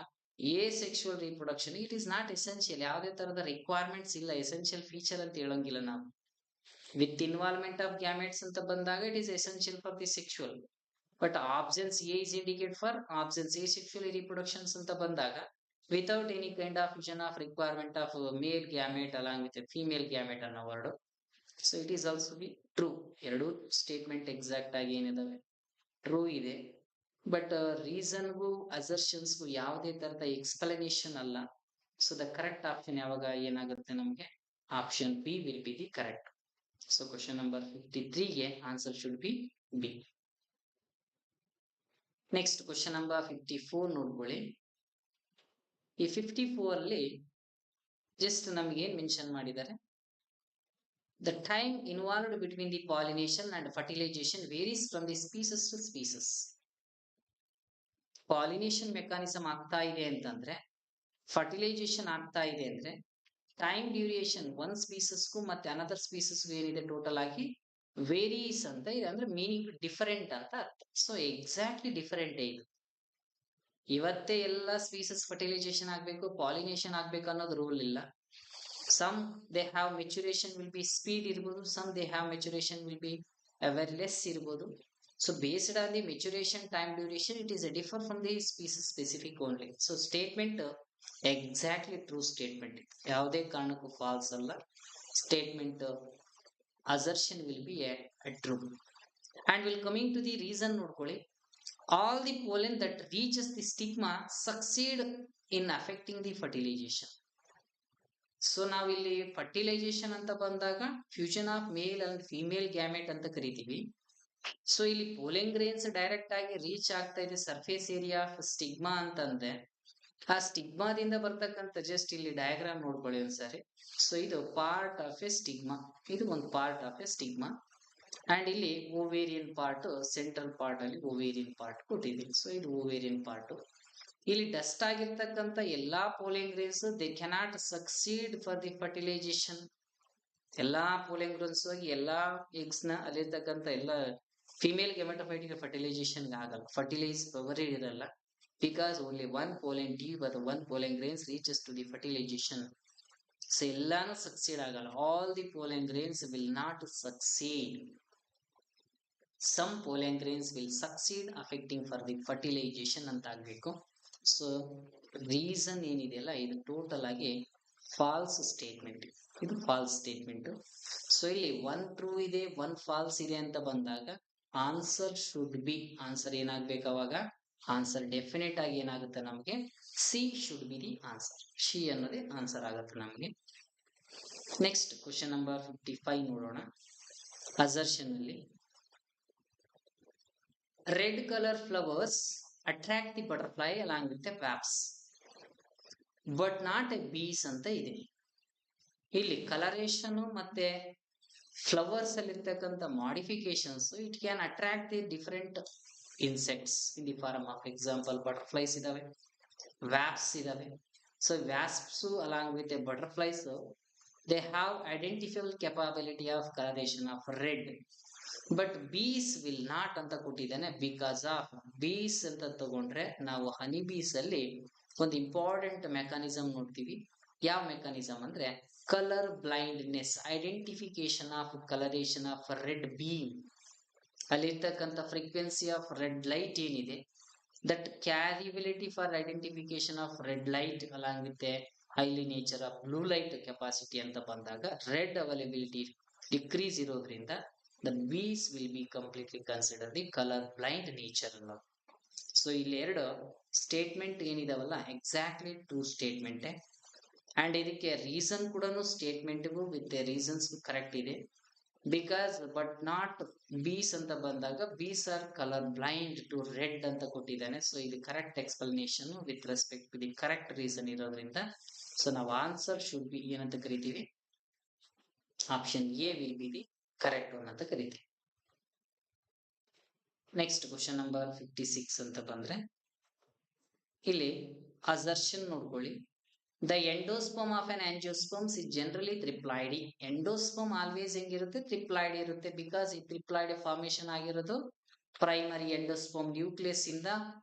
sexual reproduction it is not essential. ಯಾವುದೇ ತರದ ರಿಕ್ವೈರ್ಮೆಂಟ್ಸ್ ಇಲ್ಲ, ಎಸೆನ್ಷಿಯಲ್ ಫೀಚರ್ ಅಂತ ಹೇಳಂಗಿಲ್ಲ ನಾವು. ವಿತ್ ಇನ್ವಾಲ್ವ್ಮೆಂಟ್ ಆಫ್ ಗ್ಯಾಮೇಟ್ಸ್ ಅಂತ ಬಂದಾಗ it is essential for the sexual. But absence is indicate for absence sexual reproductions ಅಂತ ಬಂದಾಗ without any kind of vision of requirement of male gamete along with a female gamete ಅನ್ನೋ word. So it is also be true. ಎರಡು statement exact ಆಗಿ ಏನಿದಾವೆ true ಇದೆ. But ರೀಸನ್ಗೂ ಅಸರ್ಷನ್ಸ್ಗೂ ಯಾವುದೇ ತರದ explanation ಅಲ್ಲ. So the correct option ಯಾವಾಗ ಏನಾಗುತ್ತೆ ನಮಗೆ, option B will be the correct. So question number 53ಗೆ answer should be B. Next question number 54 ನೋಡ್ಕೊಳ್ಳಿ. ಈ 54 ಅಲ್ಲಿ ಜಸ್ಟ್ ನಮ್ಗೆ ಏನ್ ಮೆನ್ಷನ್ ಮಾಡಿದ್ದಾರೆ, the time involved between the pollination and fertilisation varies from the species to species. Pollination mechanism ಆಗ್ತಾ ಇದೆ ಅಂತಂದ್ರೆ, ಫರ್ಟಿಲೈಸೇಷನ್ ಆಗ್ತಾ ಇದೆ ಅಂದ್ರೆ ಟೈಮ್ ಡ್ಯೂರೇಷನ್ ಒನ್ ಸ್ಪೀಸಸ್ಗೂ ಮತ್ತೆ ಅನದರ್ ಸ್ಪೀಸಸ್ಗೂ ಏನಿದೆ ಟೋಟಲ್ ಆಗಿ ವೇರೀಸ್ ಅಂತ ಇದೆ. ಅಂದ್ರೆ ಮೀನಿಂಗ್ ಡಿಫರೆಂಟ್ ಅಂತ ಅರ್ಥ. ಸೊ ಎಕ್ಸಾಕ್ಟ್ಲಿ ಡಿಫರೆಂಟ್ ಇದು. ಇವತ್ತೇ ಎಲ್ಲ ಸ್ಪೀಸಸ್ ಫರ್ಟಿಲೈಸೇಷನ್ ಆಗ್ಬೇಕು, ಪಾಲಿನೇಷನ್ ಆಗ್ಬೇಕು ಅನ್ನೋದು ರೂಲ್ ಇಲ್ಲ. Some they have maturation will be speed ಇರ್ಬೋದು, some they have maturation will be very less ಇರ್ಬೋದು. So based on the maturation time duration it is differ from the species specific only. So statement exactly true statement, ಯಾವುದೇ ಕಾರಣಕ್ಕೂ false ಅಲ್ಲ. Statement assertion will be a true. And will coming to the reason ನೋಡ್ಕೊಳ್ಳಿ. All the pollen that reaches the stigma succeed in affecting the fertilization. So ನಾವಿಲ್ಲಿ fertilisation ಅಂತ ಬಂದಾಗ fusion of male and female gamete ಅಂತ ಕರಿತೀವಿ. So ಇಲ್ಲಿ pollen grains direct ಆಗಿ reach ಆಗ್ತಾ ಇದೆ ಸರ್ಫೇಸ್ ಏರಿಯಾ ಆಫ್ ಸ್ಟಿಗ್ಮಾ ಅಂತಂದ್ರೆ, ಆ ಸ್ಟಿಗ್ಮಾದಿಂದ ಬರ್ತಕ್ಕಂಥ ಜಸ್ಟ್ ಇಲ್ಲಿ ಡಯಾಗ್ರಾಮ್ ನೋಡ್ಕೊಳ್ಳಿ ಒಂದ್ಸರಿ. ಸೊ ಇದು ಪಾರ್ಟ್ ಆಫ್ ಎ ಸ್ಟಿಗ್ಮಾ, ಇದು ಒಂದು part of a stigma. And ಇಲ್ಲಿ ಓವೇರಿಯನ್ ಪಾರ್ಟ್, ಸೆಂಟ್ರಲ್ ಪಾರ್ಟ್ ಅಲ್ಲಿ ಓವೇರಿಯನ್ ಪಾರ್ಟ್ ಕೊಟ್ಟಿದ್ದೀನಿ. ಸೊ ಇದು ಓವೇರಿಯನ್ ಪಾರ್ಟ್. ಇಲ್ಲಿ ಡಸ್ಟ್ ಆಗಿರ್ತಕ್ಕಂಥ ಎಲ್ಲಾ pollen grains they cannot succeed for the fertilization. ಎಲ್ಲಾ ಪೋಲೆನ್ ಗ್ರೇನ್ಸ್ ಹೋಗಿ ಎಲ್ಲಾ ಎಗ್ಸ್ ನ ಅಲ್ಲಿರ್ತಕ್ಕಂಥ ಎಲ್ಲ ಫಿಮೇಲ್ ಗೆಮೆಟೋಫೈಟಿಕ್ ಫರ್ಟಿಲೈಸೇಷನ್ ಆಗಲ್ಲ, ಫರ್ಟಿಲೈಸ್ ಪವರ್ ಇರಲ್ಲ. Because only one pollen tube ಅಥವಾ one pollen grains reaches to the fertilization. So ಎಲ್ಲಾನು ಸಕ್ಸೀಡ್ ಆಗಲ್ಲ. All the pollen grains will not succeed. Some pollen grains will succeed affecting for the fertilization ಅಂತ ಆಗ್ಬೇಕು. So reason ಏನಿದೆಯಲ್ಲ ಇದು total ಆಗಿ falls statement, ಇದು falls statement. So ಇಲ್ಲಿ one true ಇದೆ, ಒನ್ ಫಾಲ್ಸ್ ಇದೆ ಅಂತ ಬಂದಾಗ ಆನ್ಸರ್ ಶುಡ್ ಬಿ, ಆನ್ಸರ್ ಏನಾಗ್ಬೇಕು ಅವಾಗ, ಆನ್ಸರ್ ಡೆಫಿನೆಟ್ ಆಗಿ ಏನಾಗುತ್ತೆ ನಮಗೆ, C should be the answer. C ಅನ್ನೋದೇ ಆನ್ಸರ್ ಆಗುತ್ತೆ ನಮಗೆ. ನೆಕ್ಸ್ಟ್ ಕ್ವಶನ್ ನಂಬರ್ 55 ನೋಡೋಣ. ಅಸರ್ಷನ್ ಅಲ್ಲಿ red color flowers attract the butterfly along with the wasps but not a bees ಅಂತ ಇದೆ. ಇಲ್ಲಿ ಕಲರೇಷನ್ ಮತ್ತೆ ಫ್ಲವರ್ಸ್ ಅಲ್ಲಿ ಇರ್ತಕ್ಕಂಥ modifications it can attract the different insects in the form of example butterflies ಇದಾವೆ, wasps ಇದಾವೆ. So wasps along with a butterflies they have identifiable capability of coloration of red. But bees will not ಅಂತ ಕೊಟ್ಟಿದ್ದಾನೆ. Because of ಬೀಸ್ ಅಂತ ತಗೊಂಡ್ರೆ ನಾವು ಹನಿ ಬೀಸ್ ಅಲ್ಲಿ ಒಂದು important mechanism ನೋಡ್ತೀವಿ. ಯಾವ ಮೆಕ್ಯಾನಿಸಮ್ ಅಂದ್ರೆ colour blindness, identification of coloration of red beam. ಅಲ್ಲಿರ್ತಕ್ಕಂಥ ಫ್ರೀಕ್ವೆನ್ಸಿ ಆಫ್ ರೆಡ್ ಲೈಟ್ ಏನಿದೆ, that capability for identification of red light along with highly nature of blue light capacity ಅಂತ ಬಂದಾಗ ರೆಡ್ ಅವೈಲಬಿಲಿಟಿ ಡಿಕ್ರೀಸ್ ಇರೋದ್ರಿಂದ the bees will be completely considered the color blind nature ಅನ್ನೋದು. So ಇಲ್ಲಿ ಎರಡು statement ಏನಿದಾವಲ್ಲ exactly true statement and ಇದಕ್ಕೆ reason ಕೂಡ ಸ್ಟೇಟ್ಮೆಂಟ್ಗೂ ವಿತ್ ರೀಸನ್ಸ್ ಕರೆಕ್ಟ್ ಇದೆ. ಬಿಕಾಸ್ ಬಟ್ ನಾಟ್ ಬೀಸ್ ಅಂತ ಬಂದಾಗ bees are colour blind to red ಅಂತ ಕೊಟ್ಟಿದ್ದಾನೆ. ಸೊ ಇದು correct explanation with respect to the correct reason ಇರೋದ್ರಿಂದ ಸೊ ನಾವು ಆನ್ಸರ್ ಶುಡ್ ಬಿ ಏನಂತ ಕರಿತೀವಿ, option A will be the correct one ಅಂತ ಕರಿತೀವಿ. ನೆಕ್ಸ್ಟ್ ಕ್ವಶನ್ ನಂಬರ್ 56 ಅಂತ ಬಂದ್ರೆ ಇಲ್ಲಿ ಅಸರ್ಷನ್ ನೋಡ್ಕೊಳ್ಳಿ. The endosperm of an angiosperms is generally triploidy. Endosperm always ಹೆಂಗಿರುತ್ತೆ, ತ್ರಿಪ್ಲಾಯ್ಡ್ ಇರುತ್ತೆ. ಬಿಕಾಸ್ ಈ ತ್ರಿಪ್ಲಾಯ್ಡ್ ಫಾರ್ಮೇಶನ್ ಆಗಿರೋದು ಪ್ರೈಮರಿ ಎಂಡೋಸ್ಪರ್ಮ್ ನ್ಯೂಕ್ಲಿಯಸ್ ಇಂದ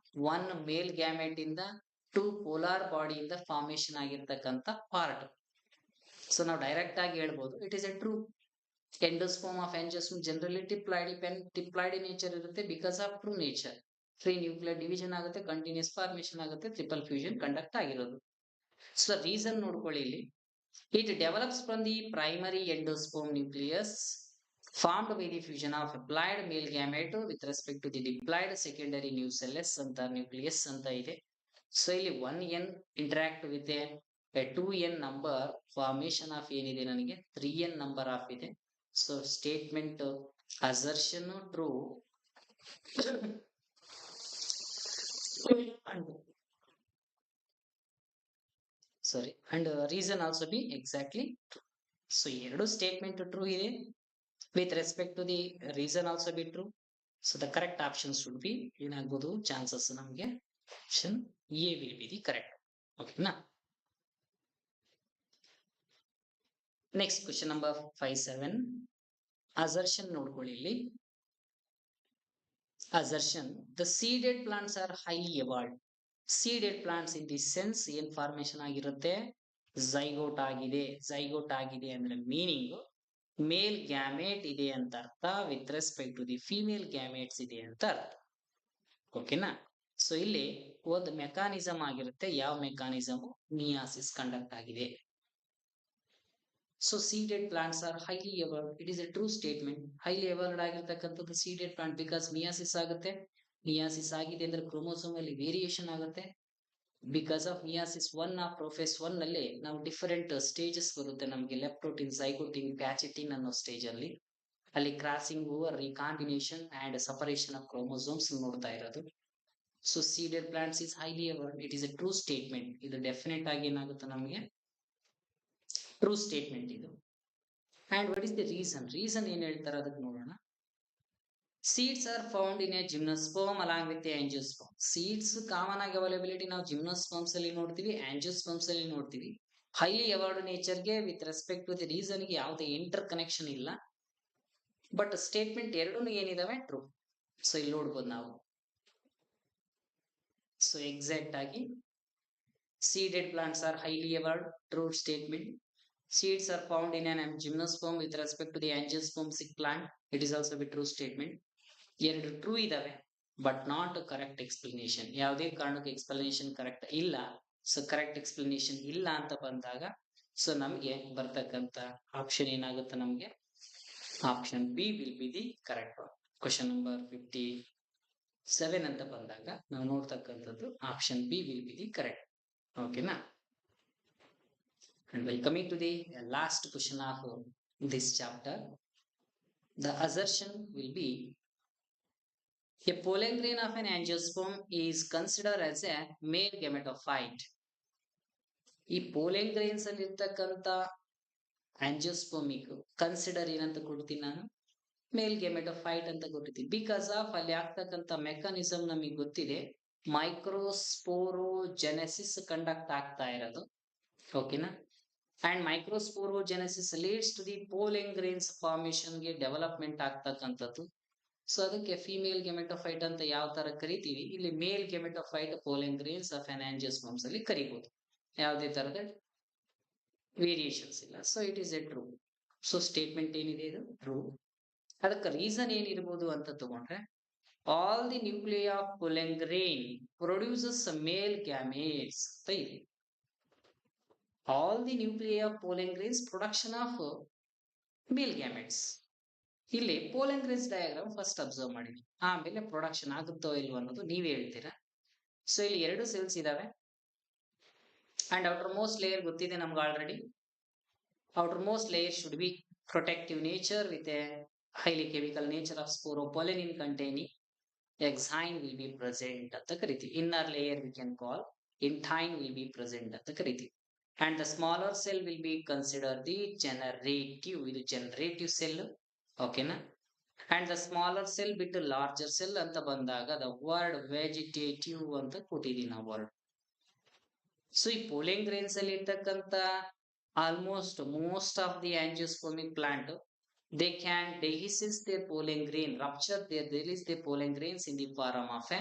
ಒನ್ ಮೇಲ್ ಗ್ಯಾಮೆಟ್ ಇಂದ ಟೂ ಪೋಲಾರ್ ಬಾಡಿ ಇಂದ ಫಾರ್ಮೇಶನ್ ಆಗಿರ್ತಕ್ಕಂಥ ಪಾರ್ಟ್. ಸೊ ನಾವು ಡೈರೆಕ್ಟ್ ಆಗಿ ಹೇಳ್ಬೋದು it is a true. Endosperm of angiosperm generally triploidy nature ಇರುತ್ತೆ because of true nature. Free nuclear division ಆಗುತ್ತೆ, ಕಂಟಿನ್ಯೂಸ್ ಫಾರ್ಮೇಶನ್ ಆಗುತ್ತೆ, ಟ್ರಿಪಲ್ ಫ್ಯೂಷನ್ ಕಂಡಕ್ಟ್ ಆಗಿರೋದು. ಸೊ ರೀಸನ್ ನೋಡ್ಕೊಳ್ಳಿ ಇಲ್ಲಿ, it develops from the primary endosperm nucleus formed by the fusion of haploid male gamete with respect to the diploid secondary nucellus ಅಂತ nucleus ಅಂತ ಇದೆ. So ಇಲ್ಲಿ 1n interact with a 2n number formation of ಏನಿದೆ ನನಗೆ 3n number of ಇದೆ. So statement assertion true sorry and reason also be exactly true. So ಎರಡು statement true ಇದೆ, with respect to the reason also be true. So the correct option should be ಏನಾಗಬಹುದು, chances ನಮಗೆ option A will be the correct. ಓಕೆನಾ. Next question number 57 assertion ನೋಡ್ಕೊಳ್ಳಿ ಇಲ್ಲಿ. Assertion the seeded plants are highly evolved. Seeded plants in the sense ಏನ್ formation ಆಗಿರುತ್ತೆ, zygote ಆಗಿದೆ. Zygote ಆಗಿದೆ ಅಂದ್ರೆ ಮೀನಿಂಗ್ ಮೇಲ್ ಗ್ಯಾಮೇಟ್ ಇದೆ ಅಂತ ಅರ್ಥ, with respect to the female gametes ಇದೆ ಅಂತ ಅರ್ಥ. ಓಕೆನಾ. ಸೊ ಇಲ್ಲಿ ಒಂದು ಮೆಕಾನಿಸಮ್ ಆಗಿರುತ್ತೆ. ಯಾವ ಮೆಕಾನಿಸಮ್, ಮಿಯಾಸಿಸ್ ಕಂಡಕ್ಟ್ ಆಗಿದೆ. So seeded plants are highly evolved. It is a true statement. Highly evolved ಆಗಿರ್ತಕ್ಕಂಥದ್ದು ಸೀಡೆಡ್ ಪ್ಲಾಂಟ್ ಬಿಕಾಸ್ ಮಿಯಾಸಿಸ್ ಆಗುತ್ತೆ. ಮಿಯಾಸಿಸ್ ಆಗಿದೆ ಅಂದ್ರೆ ಕ್ರೋಮೋಸೋಮ್ ಅಲ್ಲಿ ವೇರಿಯೇಷನ್ ಆಗುತ್ತೆ. Because of meiosis 1 of prophase 1 ನಲ್ಲಿ ನಾವು ಡಿಫರೆಂಟ್ ಸ್ಟೇಜಸ್ ಬರುತ್ತೆ ನಮಗೆ. ಲೆಪ್ಟೋಟಿನ್, ಝೈಗೋಟಿನ್, ಪ್ಯಾಚಿಟಿನ್ ಅನ್ನೋ ಸ್ಟೇಜ್ ಅಲ್ಲಿ ಅಲ್ಲಿ crossing over, recombination and separation of chromosomes ನೋಡ್ತಾ ಇರೋದು. So seeded plants is highly evolved. It is a true statement. ಇದು ಡೆಫಿನೆಟ್ ಆಗಿ ಏನಾಗುತ್ತೆ ನಮಗೆ ಟ್ರೂ ಸ್ಟೇಟ್ಮೆಂಟ್ ಇದು. And what is the reason, reason ಏನ್ ಹೇಳ್ತಾರೆ ಅದಕ್ಕೆ ನೋಡೋಣ. Seeds are found in a gymnosperm along with angiosperm. Seeds common ಆಗಿ ಅವೈಲಬಿಲಿಟಿ ನಾವು ಜಿಮ್ನೋಸ್ಪರ್ಮ್ಸ್ ಅಲ್ಲಿ ನೋಡ್ತೀವಿ, ಆಂಜಿಯೋಸ್ಪರ್ಮ್ಸ್ ಅಲ್ಲಿ ನೋಡ್ತೀವಿ. ಹೈಲಿ ಎವರ್ಡ್ ನೇಚರ್ಗೆ with respect to the reason ಗೆ ಯಾವುದೇ ಇಂಟರ್ ಕನೆಕ್ಷನ್ ಇಲ್ಲ. ಬಟ್ ಸ್ಟೇಟ್ಮೆಂಟ್ ಎರಡೂ ಏನಿದಾವೆ ಟ್ರೂ. ಸೊ ಇಲ್ಲಿ ನೋಡ್ಬೋದು ನಾವು. ಸೊ ಎಕ್ಸಾಕ್ಟ್ ಆಗಿ seeded plants are highly evolved, true statement. Seeds are found in an gymnosperm with respect to the angiospermic plant. It is also a true statement. ಎರಡು true ಇದಾವೆ but not correct explanation. ಯಾವುದೇ ಕಾರಣಕ್ಕೆ explanation correct ಇಲ್ಲ. So correct explanation ಇಲ್ಲ ಅಂತ ಬಂದಾಗ so ನಮಗೆ ಬರ್ತಕ್ಕಂಥ ಆಪ್ಷನ್ ಏನಾಗುತ್ತೆ, ನಮಗೆ option B will be the correct one. Question number 57 ಅಂತ ಬಂದಾಗ ನಾವು ನೋಡ್ತಕ್ಕಂಥದ್ದು option B will be the correct. ಓಕೆನಾ. And well, coming to the last question of this chapter, the assertion will be a pollen grain of an angiosperm is considered as a male gametophyte. ಈ ಪೋಲೆನ್ grains ಅಲ್ಲಿ ಇರ್ತಕ್ಕಂಥ ಆಂಜಿಯೋಸ್ಪರ್ಮಿಕ್ consider ಏನಂತ ಕೊಡ್ತೀನಿ ನಾನು, ಮೇಲ್ gametophyte ಅಂತ ಕೊಟ್ಟಿದ್ದೀನಿ. Because of ಅಲ್ಲಿ ಆಗ್ತಕ್ಕಂಥ ಮೆಕಾನಿಸಮ್ ನಮಗೆ ಗೊತ್ತಿದೆ, ಮೈಕ್ರೋಸ್ಪೋರೋಜೆನೆಸಿಸ್ ಕಂಡಕ್ಟ್ ಆಗ್ತಾ ಇರೋದು. ಓಕೆನಾ. And microsporogenesis leads to the pollen grains formation ಗೆ ಡೆವಲಪ್ಮೆಂಟ್ ಆಗ್ತಕ್ಕಂಥದ್ದು. ಸೊ ಅದಕ್ಕೆ ಫಿಮೇಲ್ ಗೆಮೆಟೋಫೈಟ್ ಅಂತ ಯಾವ ತರ ಕರಿತೀವಿ, ಇಲ್ಲಿ male gametophyte pollen grains of an angiosperms ಅಲ್ಲಿ ಕರಿಬಹುದು. ಯಾವುದೇ ತರದ ವೇರಿಯೇಷನ್ಸ್ ಇಲ್ಲ. So it is a true. So statement ಏನಿದೆ ಇದು ಟ್ರೂ. ಅದಕ್ಕೆ ರೀಸನ್ ಏನಿರ್ಬೋದು ಅಂತ ತಗೊಂಡ್ರೆ, all the nuclei of pollen grain produces male gametes ಅಂತ ಇದೆ. All the nuclei of pollen grains production of male gametes. ಇಲ್ಲಿ pollen grains diagram first observe ಮಾಡಿ, ಆಮೇಲೆ ಪ್ರೊಡಕ್ಷನ್ ಆಗುತ್ತೋ ಇಲ್ವೋ ಅನ್ನೋದು ನೀವೇ ಹೇಳ್ತೀರಾ. ಸೊ ಇಲ್ಲಿ ಎರಡು ಸೆಲ್ಸ್ ಇದಾವೆ ಅಂಡ್ ಔಟರ್ ಮೋಸ್ಟ್ ಲೇಯರ್ ಗೊತ್ತಿದೆ ನಮ್ಗೆ already. Outer most layer should be protective nature with A highly chemical nature of sporopollen in containing exine will be present ಅಂತ ಕರಿತೀವಿ. Inner layer we can call intine will be present ಅಂತ ಕರಿತೀವಿ. And the smaller cell will be considered the generative, ಇದು generative cell, ಓಕೆನಾ. and the smaller cell ಬಿಟ್ಟು larger cell ಅಂತ ಬಂದಾಗ the word vegetative ಅಂತ ಕೊಟ್ಟಿದ್ದೀವಿ ನಾವು ವರ್ಡ್. ಸೊ ಈ ಪೋಲೆನ್ ಗ್ರೇನ್ಸ್ ಅಲ್ಲಿ ಇರ್ತಕ್ಕಂಥ almost most of the angiospermic plant, they can dehisce their pollen grain, rupture their release their pollen grains in the form of a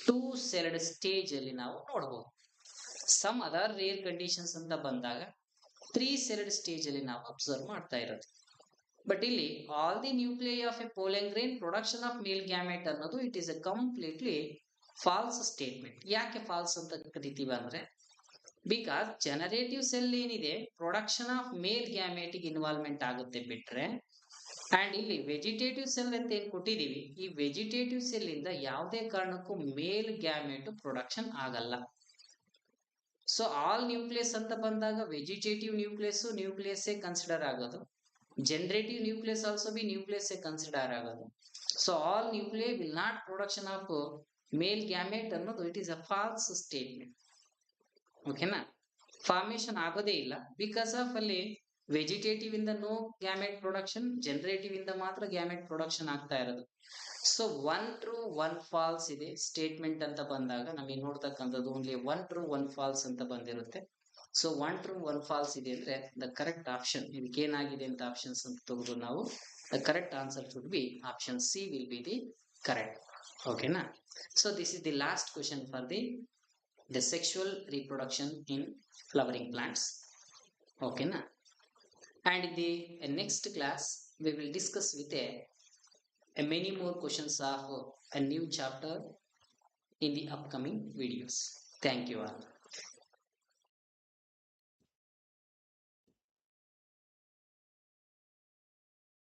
two-celled stage ಅಲ್ಲಿ ನಾವು ನೋಡಬಹುದು. Some other rare conditions ಅಂತ ಬಂದಾಗ 3-celled stage ಅಲ್ಲಿ ನಾವು observe ಮಾಡ್ತಾ ಇರೋದು. But ಇಲ್ಲಿ all the nuclei of a pollen grain production of male gamete ಅನ್ನೋದು it is a completely false statement. ಯಾಕೆ ಫಾಲ್ಸ್ ಅಂತ ಕರಿತೀವಿ ಅಂದ್ರೆ, ಬಿಕಾಸ್ ಜನರೇಟಿವ್ ಸೆಲ್ ಏನಿದೆ ಪ್ರೊಡಕ್ಷನ್ ಆಫ್ ಮೇಲ್ ಗ್ಯಾಮೆಟಿಗೆ ಇನ್ವಾಲ್ವ್ಮೆಂಟ್ ಆಗುತ್ತೆ ಬಿಟ್ರೆ, ಅಂಡ್ ಇಲ್ಲಿ ವೆಜಿಟೇಟಿವ್ ಸೆಲ್ ಅಂತ ಏನ್ ಕೊಟ್ಟಿದೀವಿ, ಈ ವೆಜಿಟೇಟಿವ್ ಸೆಲ್ ಇಂದ ಯಾವುದೇ ಕಾರಣಕ್ಕೂ ಮೇಲ್ ಗ್ಯಾಮೆಟ್ ಪ್ರೊಡಕ್ಷನ್ ಆಗಲ್ಲ. ಸೊ ಆಲ್ ನ್ಯೂಕ್ಲಿಯಸ್ ಅಂತ ಬಂದಾಗ ವೆಜಿಟೇಟಿವ್ ನ್ಯೂಕ್ಲಿಯಸ್ ಕನ್ಸಿಡರ್ ಆಗೋದು, generative nucleus also be nucleus consider ಆಗೋದು. So all nuclei will not production of male gamete ಅನ್ನೋದು it is a false statement. ಓಕೆನಾ, ಫಾರ್ಮೇಶನ್ ಆಗೋದೇ ಇಲ್ಲ. ಬಿಕಾಸ್ ಆಫ್ ಅಲ್ಲಿ ವೆಜಿಟೇಟಿವ್ ಇಂದ ನೋ ಗ್ಯಾಮೆಟ್ ಪ್ರೊಡಕ್ಷನ್, ಜನರೇಟಿವ್ ಇಂದ ಮಾತ್ರ ಗ್ಯಾಮೆಟ್ ಪ್ರೊಡಕ್ಷನ್ ಆಗ್ತಾ ಇರೋದು. ಸೊ 1 ಟ್ರೂ 1 ಫಾಲ್ಸ್ ಇದೆ ಸ್ಟೇಟ್ಮೆಂಟ್ ಅಂತ ಬಂದಾಗ ನಮಗೆ ನೋಡ್ತಕ್ಕಂಥದ್ದು ಓನ್ಲಿ 1 ಟ್ರೂ 1 ಫಾಲ್ಸ್ ಅಂತ ಬಂದಿರುತ್ತೆ. ಸೊ 1 ಟ್ರೂ 1 ಫಾಲ್ಸ್ ಇದೆ ಅಂದ್ರೆ ದ ಕರೆಕ್ಟ್ ಆಪ್ಷನ್ ಇದಕ್ಕೆ ಏನಾಗಿದೆ ಅಂತ ಆಪ್ಷನ್ಸ್ ಅಂತ ತೆಗೆದು ನಾವು the correct answer should be option C will be the correct. ಓಕೆನಾ. So this is the last question for the sexual reproduction in flowering plants. Okay na. And in the next class we will discuss with a many more questions of a new chapter in the upcoming videos. Thank you all.